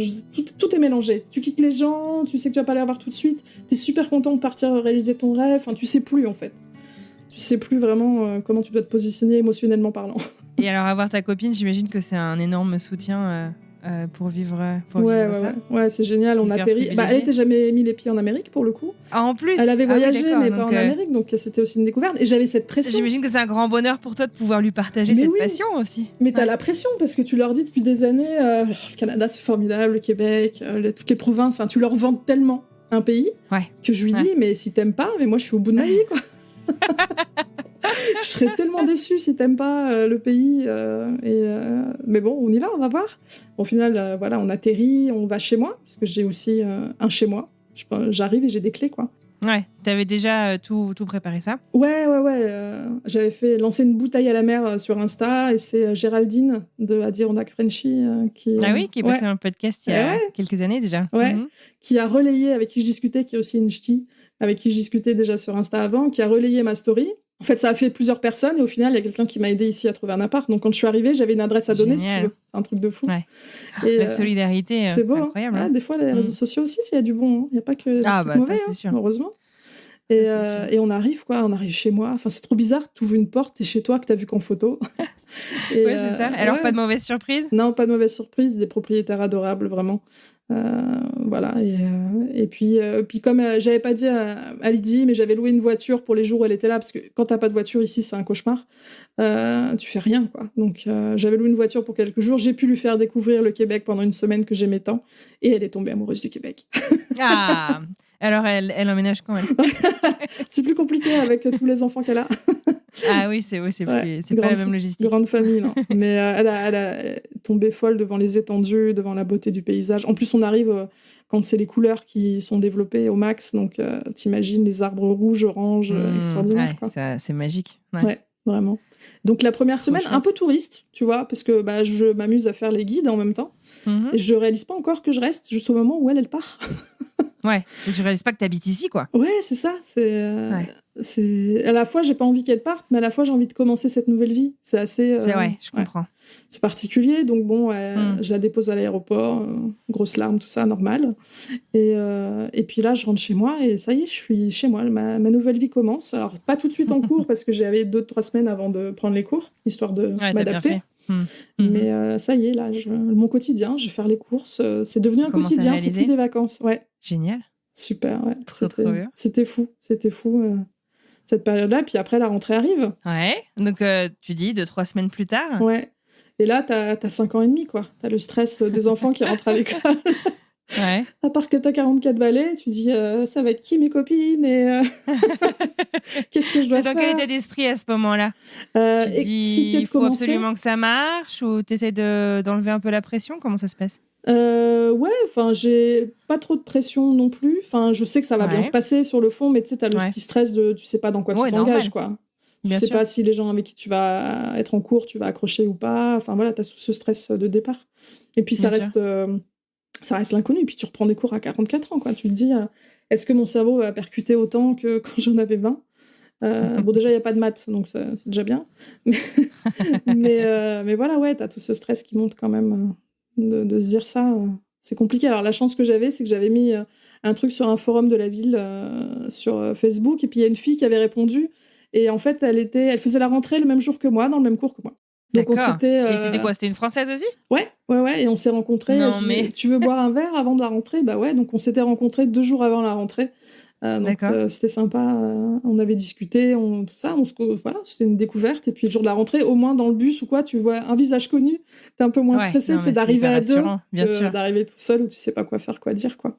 tout est mélangé. Tu quittes les gens, tu sais que tu vas pas les revoir tout de suite. T'es super content de partir réaliser ton rêve. Enfin, tu sais plus, en fait. Tu sais plus vraiment comment tu dois te positionner émotionnellement parlant. Et alors, avoir ta copine, j'imagine que c'est un énorme soutien pour vivre Ouais, ça. ouais, c'est génial. C'est On hyper atterrit. privilégié. Elle n'était jamais mis les pieds en Amérique, pour le coup. Ah, en plus Elle avait Ah oui, voyagé, d'accord, mais donc, pas en Amérique, donc c'était aussi une découverte. Et j'avais cette pression. J'imagine que c'est un grand bonheur pour toi de pouvoir lui partager Mais cette oui. passion aussi. Mais t'as Ouais. la pression, parce que tu leur dis depuis des années, le Canada c'est formidable, le Québec, toutes les provinces, enfin tu leur vends tellement un pays, Ouais. que je lui dis, mais si t'aimes pas, mais moi je suis au bout de ma vie, quoi. Je serais tellement déçue si t'aimes pas le pays. Mais bon, on y va, on va voir. Au final, voilà, on atterrit, on va chez moi, parce que j'ai aussi un chez moi. J'arrive et j'ai des clés, quoi. Ouais, t'avais déjà tout préparé ça? Ouais. J'avais lancer une bouteille à la mer sur Insta, et c'est Géraldine de Adirondack Frenchy qui... Ah oui, qui est passé dans le podcast il y a quelques années déjà. Ouais, Mhm. qui a relayé, avec qui je discutais, qui est aussi une ch'ti, avec qui je discutais déjà sur Insta avant, qui a relayé ma story. En fait, ça a fait plusieurs personnes, et au final, il y a quelqu'un qui m'a aidé ici à trouver un appart. Donc, quand je suis arrivée, j'avais une adresse à donner, si Génial. tu veux. C'est un truc de fou. Ouais. Et, La solidarité, c'est beau, c'est hein. incroyable. Ah, hein. des fois, les réseaux sociaux aussi, il y a du bon. Il n'y a pas que des Ah, trucs bah, ça, mauvais, c'est sûr. heureusement. Ça, Et, c'est sûr. et on arrive, quoi. On arrive chez moi. Enfin, c'est trop bizarre. Tu ouvres une porte, t'es chez toi, que t'as vu qu'en photo. Et, Ouais, c'est ça. Alors, ouais. pas de mauvaise surprise? Non, pas de mauvaise surprise, des propriétaires adorables, vraiment. Voilà. Et puis comme j'avais pas dit à Lydie, mais j'avais loué une voiture pour les jours où elle était là, parce que quand t'as pas de voiture ici, c'est un cauchemar. Tu fais rien, quoi. Donc, j'avais loué une voiture pour quelques jours. J'ai pu lui faire découvrir le Québec pendant une semaine que j'aimais tant. Et elle est tombée amoureuse du Québec. Ah. Alors, elle emménage quand même. C'est plus compliqué avec tous les enfants qu'elle a. Ah oui, c'est pas la même logistique. Grande famille, non. Mais elle est tombée folle devant les étendues, devant la beauté du paysage. En plus, on arrive quand c'est les couleurs qui sont développées au max. Donc, t'imagines les arbres rouges, oranges, extraordinaires. Ouais, Quoi. ça, c'est magique. Ouais, vraiment. Donc, la première semaine, chouette. un peu touriste, tu vois, parce que je m'amuse à faire les guides en même temps. Mhm. Et je réalise pas encore que je reste juste au moment où elle part. Ouais, donc tu réalises pas que t'habites ici, quoi. Ouais, c'est ça. C'est à la fois j'ai pas envie qu'elle parte, mais à la fois j'ai envie de commencer cette nouvelle vie. C'est assez. C'est ouais, je comprends. C'est particulier, donc bon, je la dépose à l'aéroport, grosse larme, tout ça, normal. Et puis là, je rentre chez moi et ça y est, je suis chez moi. Ma nouvelle vie commence. Alors pas tout de suite en cours parce que j'avais 2-3 semaines avant de prendre les cours, histoire de Ouais, t'as bien m'adapter. fait. Mais ça y est, là, mon quotidien, je vais faire les courses. C'est devenu un Commence à quotidien, c'est réaliser. plus des vacances. Ouais. Génial. Super, ouais. Trop bien. C'était fou cette période-là. Puis après, la rentrée arrive. Ouais, donc tu dis 2-3 semaines plus tard. Ouais. Et là, t'as 5 ans et demi, quoi. T'as le stress des enfants qui rentrent à l'école. Ouais. À part que t'as 44 balais, tu dis ça va être qui mes copines et qu'est-ce que je dois T'es faire. dans quel état d'esprit à ce moment-là? Tu te dis il faut absolument que ça marche ou t'essaies d'enlever un peu la pression? Comment ça se passe? Ouais, enfin, j'ai pas trop de pression non plus. Enfin, je sais que ça va bien se passer sur le fond, mais tu sais, t'as le petit stress de tu sais pas dans quoi tu t'engages, quoi. Tu sais pas si les gens avec qui tu vas être en cours, tu vas accrocher ou pas. Enfin, voilà, t'as tout ce stress de départ. Et puis, ça reste l'inconnu. Et puis, tu reprends des cours à 44 ans, quoi. Tu te dis, est-ce que mon cerveau va percuter autant que quand j'en avais 20 ? Bon, déjà, il n'y a pas de maths, donc c'est déjà bien. Mais voilà, ouais, tu as tout ce stress qui monte quand même de se dire ça. C'est compliqué. Alors, la chance que j'avais, c'est que j'avais mis un truc sur un forum de la ville sur Facebook, et puis il y a une fille qui avait répondu. Et en fait, elle faisait la rentrée le même jour que moi, dans le même cours que moi. Donc, D'accord. Et c'était quoi? C'était une Française aussi? Ouais. Et on s'est rencontrés. Non, mais... Tu veux boire un verre avant de la rentrée? Bah ouais, donc on s'était rencontrés 2 jours avant la rentrée. Donc c'était sympa. On avait discuté, tout ça. Voilà, c'était une découverte. Et puis le jour de la rentrée, au moins dans le bus ou quoi, tu vois un visage connu. T'es un peu moins stressé, c'est d'arriver à deux, d'arriver tout seul où tu sais pas quoi faire, quoi dire, quoi.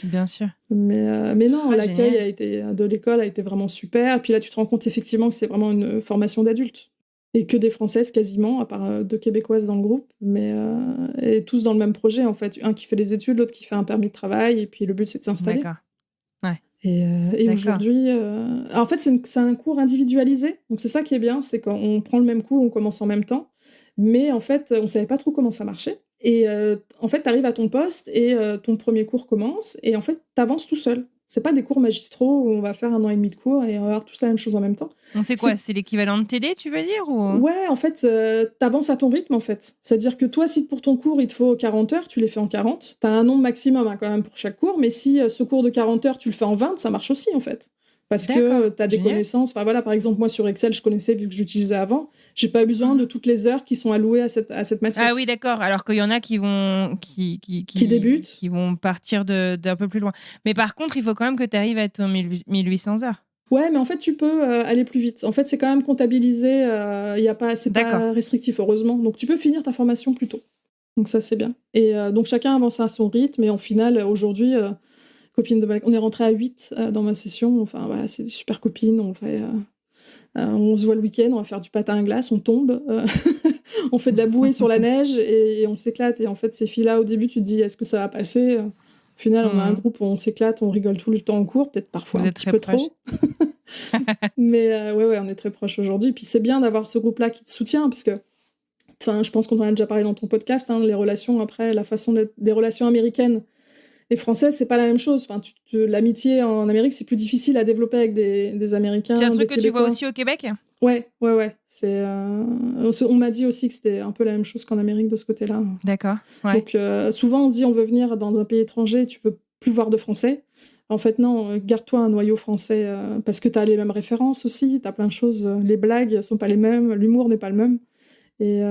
Bien sûr. Mais non, l'accueil de l'école a été vraiment super. Et puis là, tu te rends compte effectivement que c'est vraiment une formation d'adultes. Et que des Françaises quasiment, à part 2 Québécoises dans le groupe, et tous dans le même projet en fait. Un qui fait des études, l'autre qui fait un permis de travail, et puis le but c'est de s'installer. D'accord. Ouais. Et aujourd'hui, en fait c'est un cours individualisé, donc c'est ça qui est bien, c'est qu'on prend le même cours, on commence en même temps, mais en fait on savait pas trop comment ça marchait. Et en fait t'arrives à ton poste et ton premier cours commence, et en fait t'avances tout seul. C'est pas des cours magistraux où on va faire 1 an et demi de cours et on va avoir tous la même chose en même temps. C'est quoi? C'est l'équivalent de TD, tu veux dire, ou... Ouais, en fait, t'avances à ton rythme, en fait. C'est-à-dire que toi, si pour ton cours, il te faut 40 heures, tu les fais en 40. T'as un nombre maximum quand même pour chaque cours, mais si ce cours de 40 heures, tu le fais en 20, ça marche aussi, en fait. Parce que t'as des connaissances. Enfin, voilà, par exemple, moi, sur Excel, je connaissais, vu que j'utilisais avant. J'ai pas eu besoin de toutes les heures qui sont allouées à cette matière. Ah oui, d'accord. Alors qu'il y en a qui débutent. Qui vont partir d'un peu plus loin. Mais par contre, il faut quand même que tu arrives à être aux 1800 heures. Ouais, mais en fait, tu peux aller plus vite. En fait, c'est quand même comptabilisé. C'est pas restrictif, heureusement. Donc, tu peux finir ta formation plus tôt. Donc, ça, c'est bien. Et donc, chacun avance à son rythme. Et en finale, aujourd'hui, copines de on est rentré à 8 dans ma session. Enfin, voilà, c'est des super copines. On se voit le week-end, on va faire du patin à glace, on tombe. On fait de la bouée sur la neige et on s'éclate. Et en fait, ces filles-là, au début, tu te dis, est-ce que ça va passer ? Au final, on a un groupe où on s'éclate, on rigole tout le temps en cours, peut-être parfois un petit peu trop. Mais ouais, on est très proches aujourd'hui. Puis c'est bien d'avoir ce groupe-là qui te soutient, parce que je pense qu'on en a déjà parlé dans ton podcast, les relations après, la façon d'être des relations américaines et françaises, c'est pas la même chose. L'amitié en Amérique, c'est plus difficile à développer avec des Américains. C'est un truc que tu vois aussi au Québec ? Ouais. On m'a dit aussi que c'était un peu la même chose qu'en Amérique de ce côté-là. D'accord. Ouais. Donc souvent on se dit on veut venir dans un pays étranger, tu veux plus voir de Français. En fait non, garde-toi un noyau français parce que tu as les mêmes références aussi, tu as plein de choses, les blagues sont pas les mêmes, l'humour n'est pas le même. Et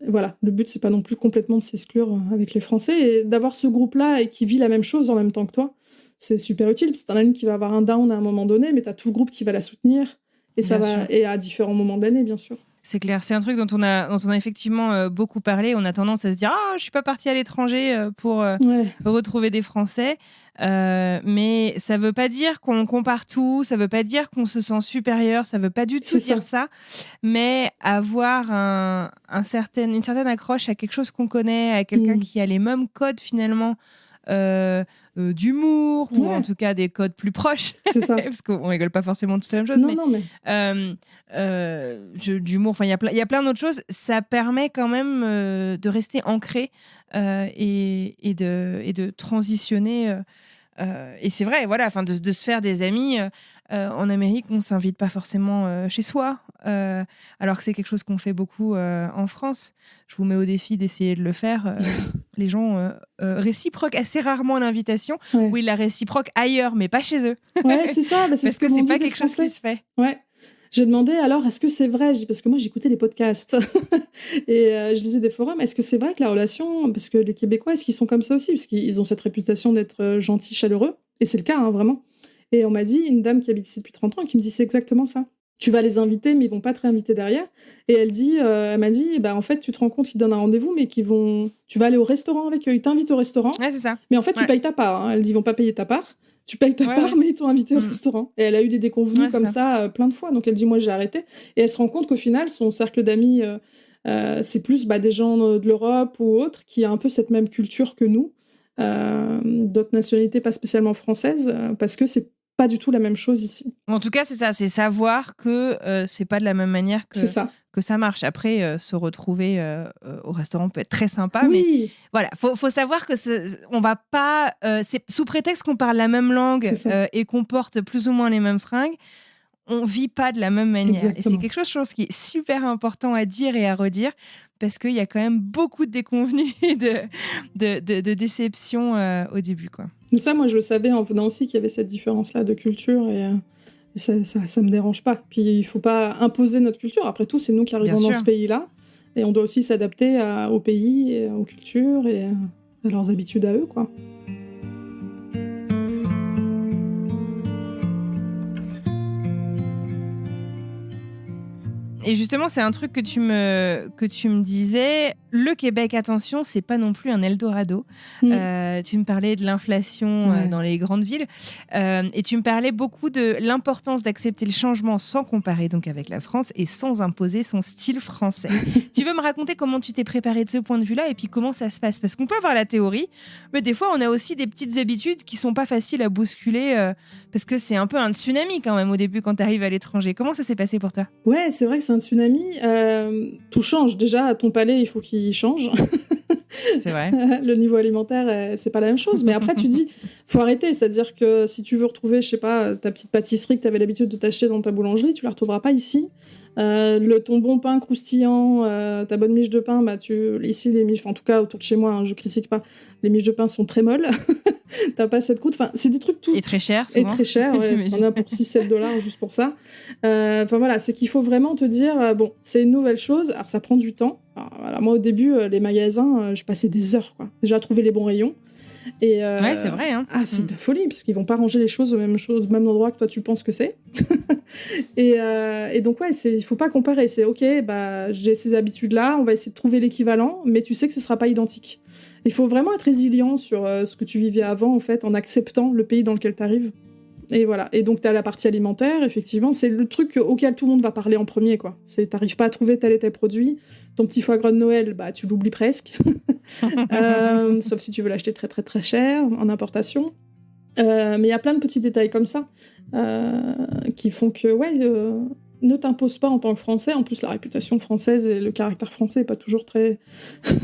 voilà, le but c'est pas non plus complètement de s'exclure avec les Français, et d'avoir ce groupe-là et qui vit la même chose en même temps que toi, c'est super utile, parce que t'en as une qui va avoir un down à un moment donné, mais t'as tout le groupe qui va la soutenir, et et à différents moments de l'année, bien sûr. C'est clair, c'est un truc dont on a effectivement beaucoup parlé. On a tendance à se dire « Ah, je suis pas partie à l'étranger pour retrouver des Français ». Mais ça veut pas dire qu'on compare tout, ça veut pas dire qu'on se sent supérieur, ça veut pas du tout dire ça. Mais avoir une certaine accroche à quelque chose qu'on connaît, à quelqu'un qui a les mêmes codes finalement, d'humour, ou en tout cas des codes plus proches. C'est ça. Parce qu'on rigole pas forcément tous la même chose. D'humour, enfin il y a plein d'autres choses. Ça permet quand même de rester ancré et de transitionner. Et c'est vrai, voilà, de se faire des amis. En Amérique, on s'invite pas forcément chez soi, alors que c'est quelque chose qu'on fait beaucoup en France. Je vous mets au défi d'essayer de le faire. Les gens réciproquent assez rarement l'invitation, ou ils la réciproquent ailleurs, mais pas chez eux. Ouais, c'est ça. Parce que c'est pas quelque chose qui se fait. Ouais. J'ai demandé alors, est-ce que c'est vrai ? Parce que moi, j'écoutais les podcasts et je lisais des forums. Est-ce que c'est vrai que la relation, parce que les Québécois, est-ce qu'ils sont comme ça aussi ? Parce qu'ils ont cette réputation d'être gentils, chaleureux. Et c'est le cas, vraiment. Et on m'a dit, une dame qui habite ici depuis 30 ans, qui me dit, c'est exactement ça. Tu vas les inviter, mais ils vont pas te réinviter derrière. Et elle m'a dit, en fait, tu te rends compte qu'ils te donnent un rendez-vous, mais tu vas aller au restaurant avec eux. Ils t'invitent au restaurant. Ouais, c'est ça. Mais en fait, tu payes ta part. Elle dit, ils vont pas payer ta part. Tu payes ta part, mais ils t'ont invité au restaurant. Et elle a eu des déconvenues comme ça plein de fois. Donc elle dit, moi, j'ai arrêté. Et elle se rend compte qu'au final, son cercle d'amis, c'est plus des gens de l'Europe ou autres qui a un peu cette même culture que nous. D'autres nationalités, pas spécialement françaises, parce que c'est pas du tout la même chose ici. En tout cas, c'est ça, c'est savoir que c'est pas de la même manière que ça marche. Après, se retrouver au restaurant peut être très sympa, mais voilà, faut savoir que on va pas, c'est sous prétexte qu'on parle la même langue et qu'on porte plus ou moins les mêmes fringues, on vit pas de la même manière. Exactement. Et c'est quelque chose, je pense, qui est super important à dire et à redire, parce qu'il y a quand même beaucoup de déconvenues et de déceptions au début, quoi. Mais ça, moi, je le savais en venant aussi qu'il y avait cette différence-là de culture et ça me dérange pas. Puis il faut pas imposer notre culture. Après tout, c'est nous qui Bien arrivons dans sûr. ce pays-là et on doit aussi s'adapter au pays, et aux cultures et à leurs habitudes à eux, quoi. Et justement, c'est un truc que tu me disais. Le Québec, attention, c'est pas non plus un Eldorado. Tu me parlais de l'inflation dans les grandes villes. Et tu me parlais beaucoup de l'importance d'accepter le changement sans comparer donc avec la France et sans imposer son style français. Tu veux me raconter comment tu t'es préparée de ce point de vue-là et puis comment ça se passe? Parce qu'on peut avoir la théorie, mais des fois, on a aussi des petites habitudes qui sont pas faciles à bousculer parce que c'est un peu un tsunami quand même au début quand tu arrives à l'étranger. Comment ça s'est passé pour toi? Ouais, c'est vrai que c'est un tsunami. Tout change. Déjà, ton palais, il faut qu'il change. C'est vrai. Le niveau alimentaire, c'est pas la même chose. Mais après, tu dis, faut arrêter. C'est-à-dire que si tu veux retrouver, je sais pas, ta petite pâtisserie que tu avais l'habitude de t'acheter dans ta boulangerie, tu la retrouveras pas ici. Ton bon pain croustillant, ta bonne miche de pain, ici les miches, en tout cas autour de chez moi, hein, je critique pas, les miches de pain sont très molles. T'as pas cette croûte. Enfin, c'est des trucs tout. Et très cher, souvent. Et très cher, ouais. On a pour 6-7 $ juste pour ça. Enfin voilà, c'est qu'il faut vraiment te dire, bon, c'est une nouvelle chose, alors ça prend du temps. Alors, voilà, moi au début, les magasins, je passais des heures, quoi. Déjà à trouver les bons rayons. Et, ouais, c'est vrai. Hein. Ah, c'est de la folie, parce qu'ils vont pas ranger les choses au même endroit que toi tu penses que c'est. et donc, ouais, il faut pas comparer. C'est ok, j'ai ces habitudes-là, on va essayer de trouver l'équivalent, mais tu sais que ce sera pas identique. Il faut vraiment être résilient sur ce que tu vivais avant, en fait, en acceptant le pays dans lequel tu arrives. Et voilà. Et donc, tu as la partie alimentaire, effectivement, c'est le truc auquel tout le monde va parler en premier, quoi. T'arrives pas à trouver tel et tel produit. Ton petit foie gras de Noël, tu l'oublies presque. Sauf si tu veux l'acheter très, très, très cher, en importation. Mais il y a plein de petits détails comme ça qui font que, ne t'impose pas en tant que Français. En plus, la réputation française et le caractère français n'est pas toujours très...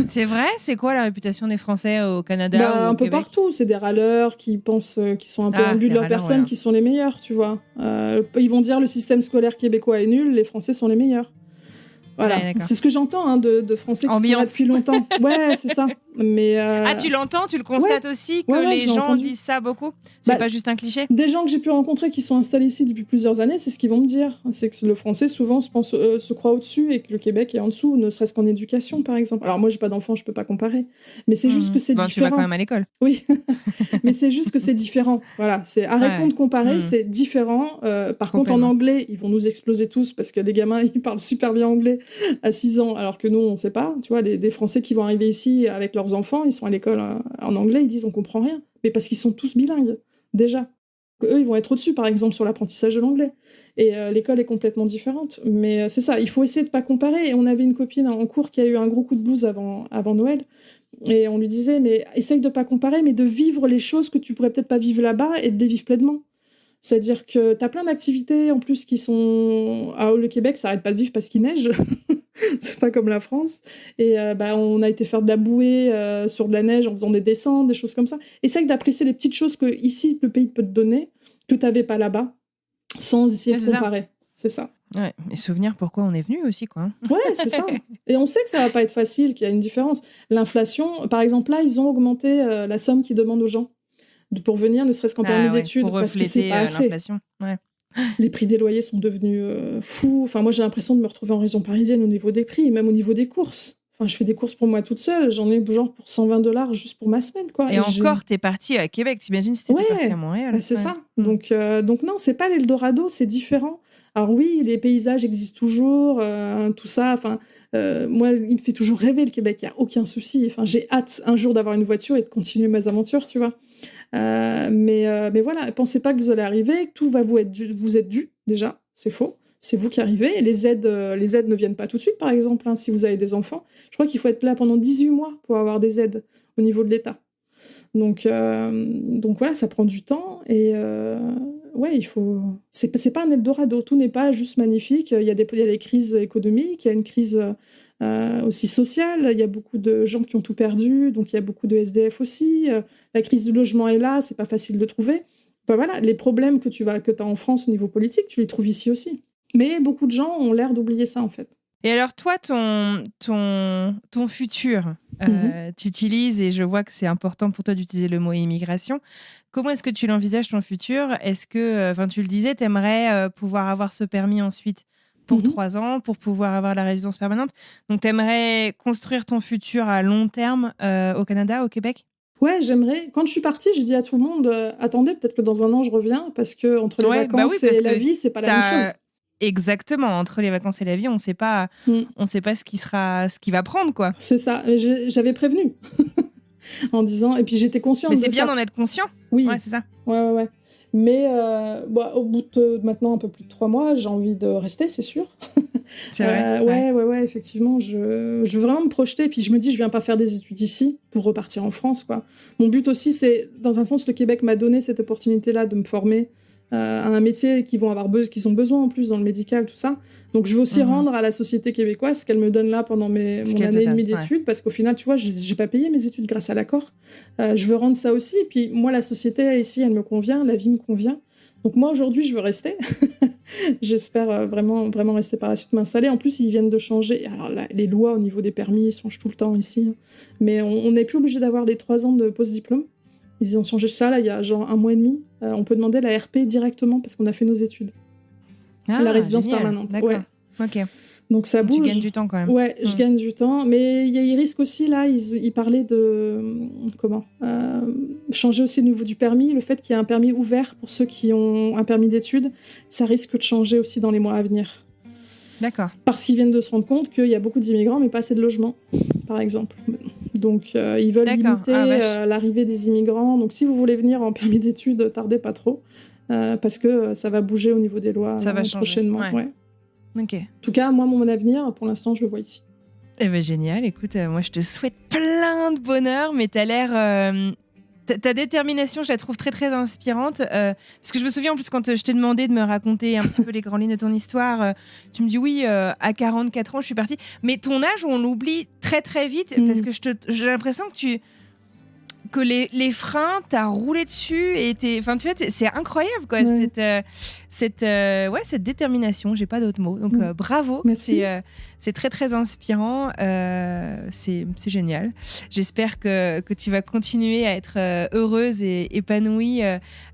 C'est vrai? C'est quoi la réputation des Français au Canada ou au un peu Québec? partout. C'est des râleurs qui pensent qu'ils sont un peu imbus de leur personne, qui sont les meilleurs, tu vois. Ils vont dire le système scolaire québécois est nul, les Français sont les meilleurs. Voilà, ouais, c'est ce que j'entends de Français qui sont là depuis longtemps. Ouais, c'est ça. Mais Ah, tu l'entends, tu le constates aussi que les gens disent ça beaucoup? C'est pas juste un cliché? Des gens que j'ai pu rencontrer qui sont installés ici depuis plusieurs années, c'est ce qu'ils vont me dire. C'est que le français souvent se croit au-dessus et que le Québec est en dessous, ne serait-ce qu'en éducation par exemple. Alors moi j'ai pas d'enfant, je peux pas comparer, mais c'est juste que c'est différent. Tu vas quand même à l'école. Oui, mais c'est juste que c'est différent. Voilà, arrêtons de comparer, c'est différent. Par contre en anglais, ils vont nous exploser tous parce que les gamins ils parlent super bien anglais à 6 ans, alors que nous on sait pas. Tu vois, des Français qui vont arriver ici avec leurs enfants, ils sont à l'école en anglais, ils disent on comprend rien, mais parce qu'ils sont tous bilingues déjà. Eux ils vont être au-dessus par exemple sur l'apprentissage de l'anglais et l'école est complètement différente, mais c'est ça, il faut essayer de pas comparer. Et on avait une copine en cours qui a eu un gros coup de blues avant Noël et on lui disait mais essaye de pas comparer, mais de vivre les choses que tu pourrais peut-être pas vivre là-bas et de les vivre pleinement. C'est-à-dire que t'as plein d'activités en plus qui sont... le Québec, ça arrête pas de vivre parce qu'il neige. C'est pas comme la France. Et on a été faire de la bouée sur de la neige en faisant des descentes, des choses comme ça. Essaye d'apprécier les petites choses que ici le pays peut te donner, que t'avais pas là-bas, sans essayer de comparer. C'est ça. Ouais, et souvenir pourquoi on est venu aussi, quoi. Ouais, c'est ça. Et on sait que ça va pas être facile, qu'il y a une différence. L'inflation, par exemple, là, ils ont augmenté la somme qu'ils demandent aux gens pour venir, ne serait-ce qu'en permis d'études, pour parce que c'est pas assez. L'inflation. Ouais. Les prix des loyers sont devenus fous. Enfin, moi, j'ai l'impression de me retrouver en région parisienne au niveau des prix, et même au niveau des courses. Enfin, je fais des courses pour moi toute seule. J'en ai genre pour 120 $ juste pour ma semaine, quoi. Et encore, t'es partie à Québec. T'imagines si t'étais partie à Montréal? C'est ça. Donc non, c'est pas l'Eldorado, c'est différent. Alors oui, les paysages existent toujours, tout ça. Enfin, moi, il me fait toujours rêver le Québec. Il y a aucun souci. Enfin, j'ai hâte un jour d'avoir une voiture et de continuer mes aventures, tu vois. Mais voilà, pensez pas que vous allez arriver, que tout va vous être dû, déjà, c'est faux. C'est vous qui arrivez. Et les aides ne viennent pas tout de suite, par exemple, hein, si vous avez des enfants. Je crois qu'il faut être là pendant 18 mois pour avoir des aides au niveau de l'État. Donc voilà, ça prend du temps. Et il faut... C'est pas un Eldorado. Tout n'est pas juste magnifique. Il y a les crises économiques, il y a une crise... aussi sociale, il y a beaucoup de gens qui ont tout perdu, donc il y a beaucoup de SDF aussi. La crise du logement est là, c'est pas facile de trouver. Enfin, voilà, les problèmes que tu as en France au niveau politique, tu les trouves ici aussi. Mais beaucoup de gens ont l'air d'oublier ça, en fait. Et alors, toi, ton futur, tu utilises, et je vois que c'est important pour toi d'utiliser le mot immigration. Comment est-ce que tu l'envisages, ton futur? Est-ce que, tu le disais, tu aimerais pouvoir avoir ce permis ensuite pour 3 ans, pour pouvoir avoir la résidence permanente. Donc, tu aimerais construire ton futur à long terme au Canada, au Québec? Ouais, j'aimerais. Quand je suis partie, j'ai dit à tout le monde, attendez, peut-être que dans un an, je reviens, parce que entre les vacances et la vie, c'est pas la même chose. Exactement, entre les vacances et la vie, on sait pas ce qui va prendre, quoi. C'est ça. J'avais prévenu en disant, et puis j'étais consciente de ça. Mais c'est bien d'en être conscient. Oui. Ouais, c'est ça. Ouais. Mais au bout de maintenant un peu plus de 3 mois, j'ai envie de rester, c'est sûr. C'est vrai. Ouais, effectivement, je veux vraiment me projeter. Et puis je me dis, je viens pas faire des études ici pour repartir en France, quoi. Mon but aussi, c'est, dans un sens, le Québec m'a donné cette opportunité-là de me former à un métier qu'ils ont besoin en plus dans le médical, tout ça. Donc je veux aussi rendre à la société québécoise ce qu'elle me donne là pendant mon année et demie d'études, parce qu'au final, tu vois, j'ai pas payé mes études grâce à l'accord. Je veux rendre ça aussi. Et puis moi, la société ici, elle me convient, la vie me convient. Donc moi, aujourd'hui, je veux rester. J'espère vraiment rester par la suite, m'installer. En plus, ils viennent de changer. Alors là, les lois au niveau des permis changent tout le temps ici. Mais on n'est plus obligé d'avoir les 3 ans de post-diplôme. Ils ont changé ça, là, il y a genre 1 mois et demi. On peut demander la RP directement parce qu'on a fait nos études. La résidence permanente. D'accord. Ouais. Ok. Donc ça bouge. Tu gagnes du temps quand même. Ouais, je gagne du temps. Mais ils risquent aussi, là, ils parlaient de... changer aussi au niveau du permis. Le fait qu'il y ait un permis ouvert pour ceux qui ont un permis d'études, ça risque de changer aussi dans les mois à venir. D'accord. Parce qu'ils viennent de se rendre compte qu'il y a beaucoup d'immigrants, mais pas assez de logements, par exemple. Donc, ils veulent limiter l'arrivée des immigrants. Donc, si vous voulez venir en permis d'études, tardez pas trop, parce que ça va bouger au niveau des lois prochainement. Ouais. Ok. En tout cas, moi, mon avenir, pour l'instant, je le vois ici. Eh ben, génial. Écoute, moi, je te souhaite plein de bonheur, mais t'as l'air... Ta détermination, je la trouve très, très inspirante. Parce que je me souviens, en plus, quand je t'ai demandé de me raconter un petit peu les grandes lignes de ton histoire, tu me dis oui, à 44 ans, je suis partie. Mais ton âge, on l'oublie très, très vite, parce que j'ai l'impression que les freins, t'as roulé dessus et enfin, tu vois, c'est incroyable, quoi. Ouais. Cette détermination, j'ai pas d'autres mots. Donc, bravo. Merci. C'est très, très inspirant. C'est génial. J'espère que tu vas continuer à être heureuse et épanouie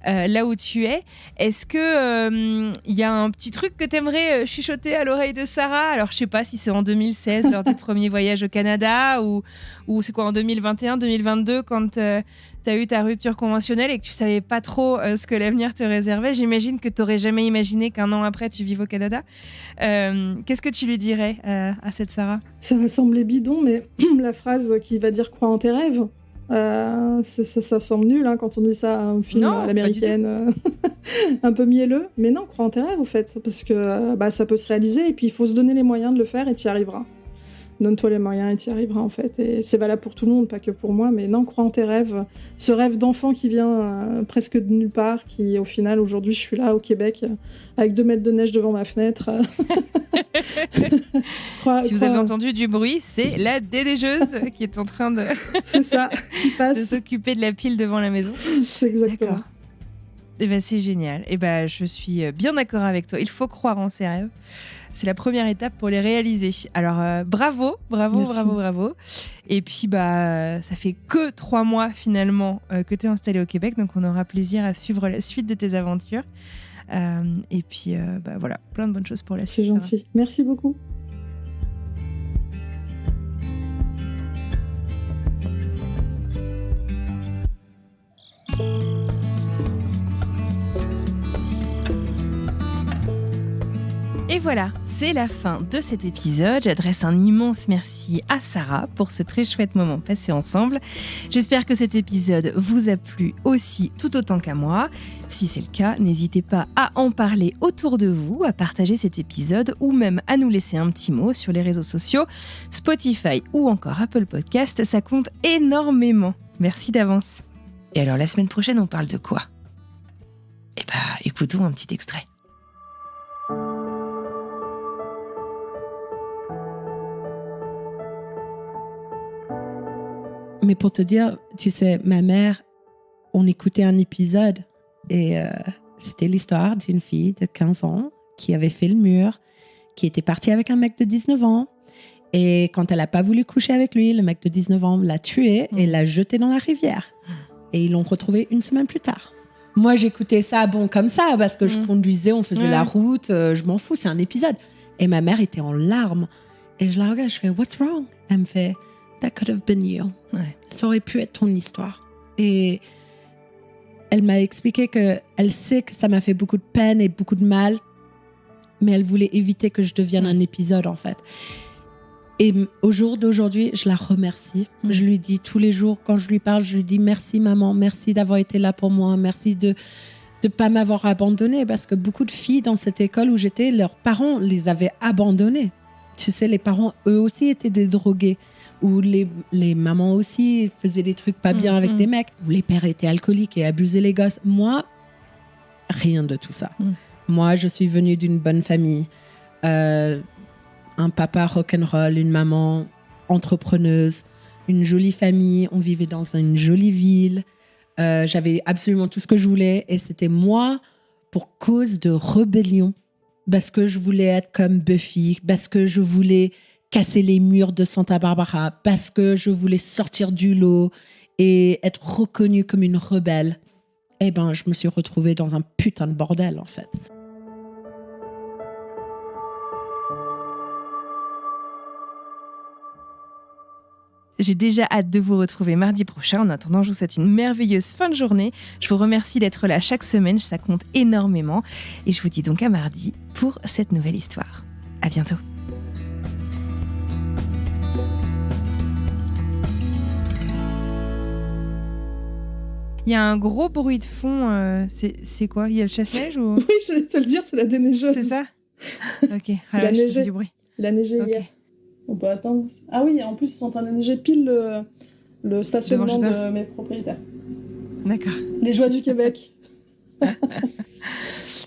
là où tu es. Est-ce que y a un petit truc que t'aimerais chuchoter à l'oreille de Sarah? Alors, je sais pas si c'est en 2016, lors du premier voyage au Canada, ou c'est quoi, en 2021, 2022, quand tu as eu ta rupture conventionnelle et que tu savais pas trop ce que l'avenir te réservait. J'imagine que tu n'aurais jamais imaginé qu'un an après, tu vives au Canada. Qu'est-ce que tu lui dirais à cette Sarah? Ça va sembler bidon, mais la phrase qui va dire « crois en tes rêves », ça semble nul quand on dit ça à un film à l'américaine, un peu mielleux. Mais non, crois en tes rêves, au fait, parce que ça peut se réaliser et puis il faut se donner les moyens de le faire et tu y arriveras. Donne-toi les moyens et tu y arriveras, en fait. Et c'est valable pour tout le monde, pas que pour moi, mais non, crois en tes rêves. Ce rêve d'enfant qui vient presque de nulle part, qui, au final, aujourd'hui, je suis là, au Québec, avec 2 mètres de neige devant ma fenêtre. Si vous avez entendu du bruit, c'est la déneigeuse qui est en train de... C'est ça, qui passe. De s'occuper de la pile devant la maison. Exactement. D'accord. Eh ben, c'est génial. Eh ben, je suis bien d'accord avec toi. Il faut croire en ses rêves. C'est la première étape pour les réaliser. Alors, bravo. Et puis, ça fait que 3 mois, finalement, que tu es installée au Québec. Donc, on aura plaisir à suivre la suite de tes aventures. Et puis, voilà, plein de bonnes choses pour la suite. C'est gentil. Merci beaucoup. Et voilà, c'est la fin de cet épisode. J'adresse un immense merci à Sarah pour ce très chouette moment passé ensemble. J'espère que cet épisode vous a plu aussi tout autant qu'à moi. Si c'est le cas, n'hésitez pas à en parler autour de vous, à partager cet épisode ou même à nous laisser un petit mot sur les réseaux sociaux, Spotify ou encore Apple Podcast. Ça compte énormément. Merci d'avance. Et alors, la semaine prochaine, on parle de quoi? Écoutons un petit extrait. Mais pour te dire, tu sais, ma mère, on écoutait un épisode Et c'était l'histoire d'une fille de 15 ans qui avait fait le mur, qui était partie avec un mec de 19 ans. Et quand elle n'a pas voulu coucher avec lui, le mec de 19 ans l'a tué et l'a jeté dans la rivière. Et ils l'ont retrouvé une semaine plus tard. Moi, j'écoutais ça comme ça, parce que je conduisais, on faisait la route, je m'en fous, c'est un épisode. Et ma mère était en larmes. Et je la regarde, je fais « What's wrong ?» Elle me fait « That could have been you. » Ça aurait pu être ton histoire. Et elle m'a expliqué qu'elle sait que ça m'a fait beaucoup de peine et beaucoup de mal, mais elle voulait éviter que je devienne un épisode, en fait. Et au jour d'aujourd'hui, je la remercie. Je lui dis tous les jours, quand je lui parle, je lui dis merci maman, merci d'avoir été là pour moi, merci de pas m'avoir abandonnée, parce que beaucoup de filles dans cette école où j'étais, leurs parents les avaient abandonnées. Tu sais, les parents, eux aussi, étaient des drogués, ou les mamans aussi faisaient des trucs pas bien avec des mecs, ou les pères étaient alcooliques et abusaient les gosses. Moi, rien de tout ça. Moi, je suis venue d'une bonne famille. Un papa rock'n'roll, une maman entrepreneuse, une jolie famille. On vivait dans une jolie ville. J'avais absolument tout ce que je voulais. Et c'était moi pour cause de rébellion. Parce que je voulais être comme Buffy. Parce que je voulais casser les murs de Santa Barbara. Parce que je voulais sortir du lot et être reconnue comme une rebelle. Eh ben, je me suis retrouvée dans un putain de bordel, en fait. J'ai déjà hâte de vous retrouver mardi prochain. En attendant, je vous souhaite une merveilleuse fin de journée. Je vous remercie d'être là chaque semaine, ça compte énormément. Et je vous dis donc à mardi pour cette nouvelle histoire. À bientôt. Il y a un gros bruit de fond. C'est quoi ? Il y a le chasse-neige ou... Oui, j'allais te le dire, c'est la déneigeuse. C'est ça ? Ok, alors je fais du bruit. Il a neigé hier. On peut attendre. Ah oui, en plus, ils sont en train de neiger pile le stationnement de mes propriétaires. D'accord. Les joies du Québec.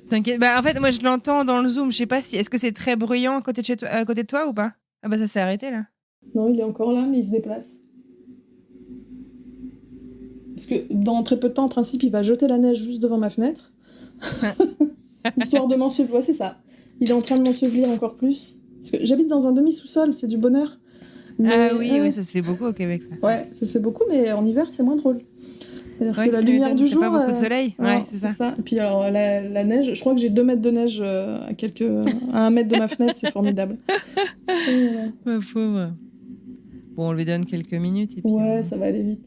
T'inquiète. Bah, en fait, moi, je l'entends dans le Zoom. Je sais pas si... Est-ce que c'est très bruyant à côté de toi ou pas ? Ah bah ça s'est arrêté, là. Non, il est encore là, mais il se déplace. Parce que dans très peu de temps, en principe, il va jeter la neige juste devant ma fenêtre. Histoire de m'ensevelir. Ouais, c'est ça. Il est en train de m'ensevelir encore plus. Parce que j'habite dans un demi-sous-sol, c'est du bonheur. Mais, ah oui, ça se fait beaucoup au Québec, ça. Ouais, ça se fait beaucoup, mais en hiver, c'est moins drôle. C'est-à-dire que la lumière du jour... pas beaucoup de soleil, ouais, c'est ça. Et puis alors, la neige, je crois que j'ai 2 mètres de neige à 1 mètre de ma fenêtre, c'est formidable. Ma pauvre. Bon, on lui donne quelques minutes. Et puis, ouais, ça va aller vite.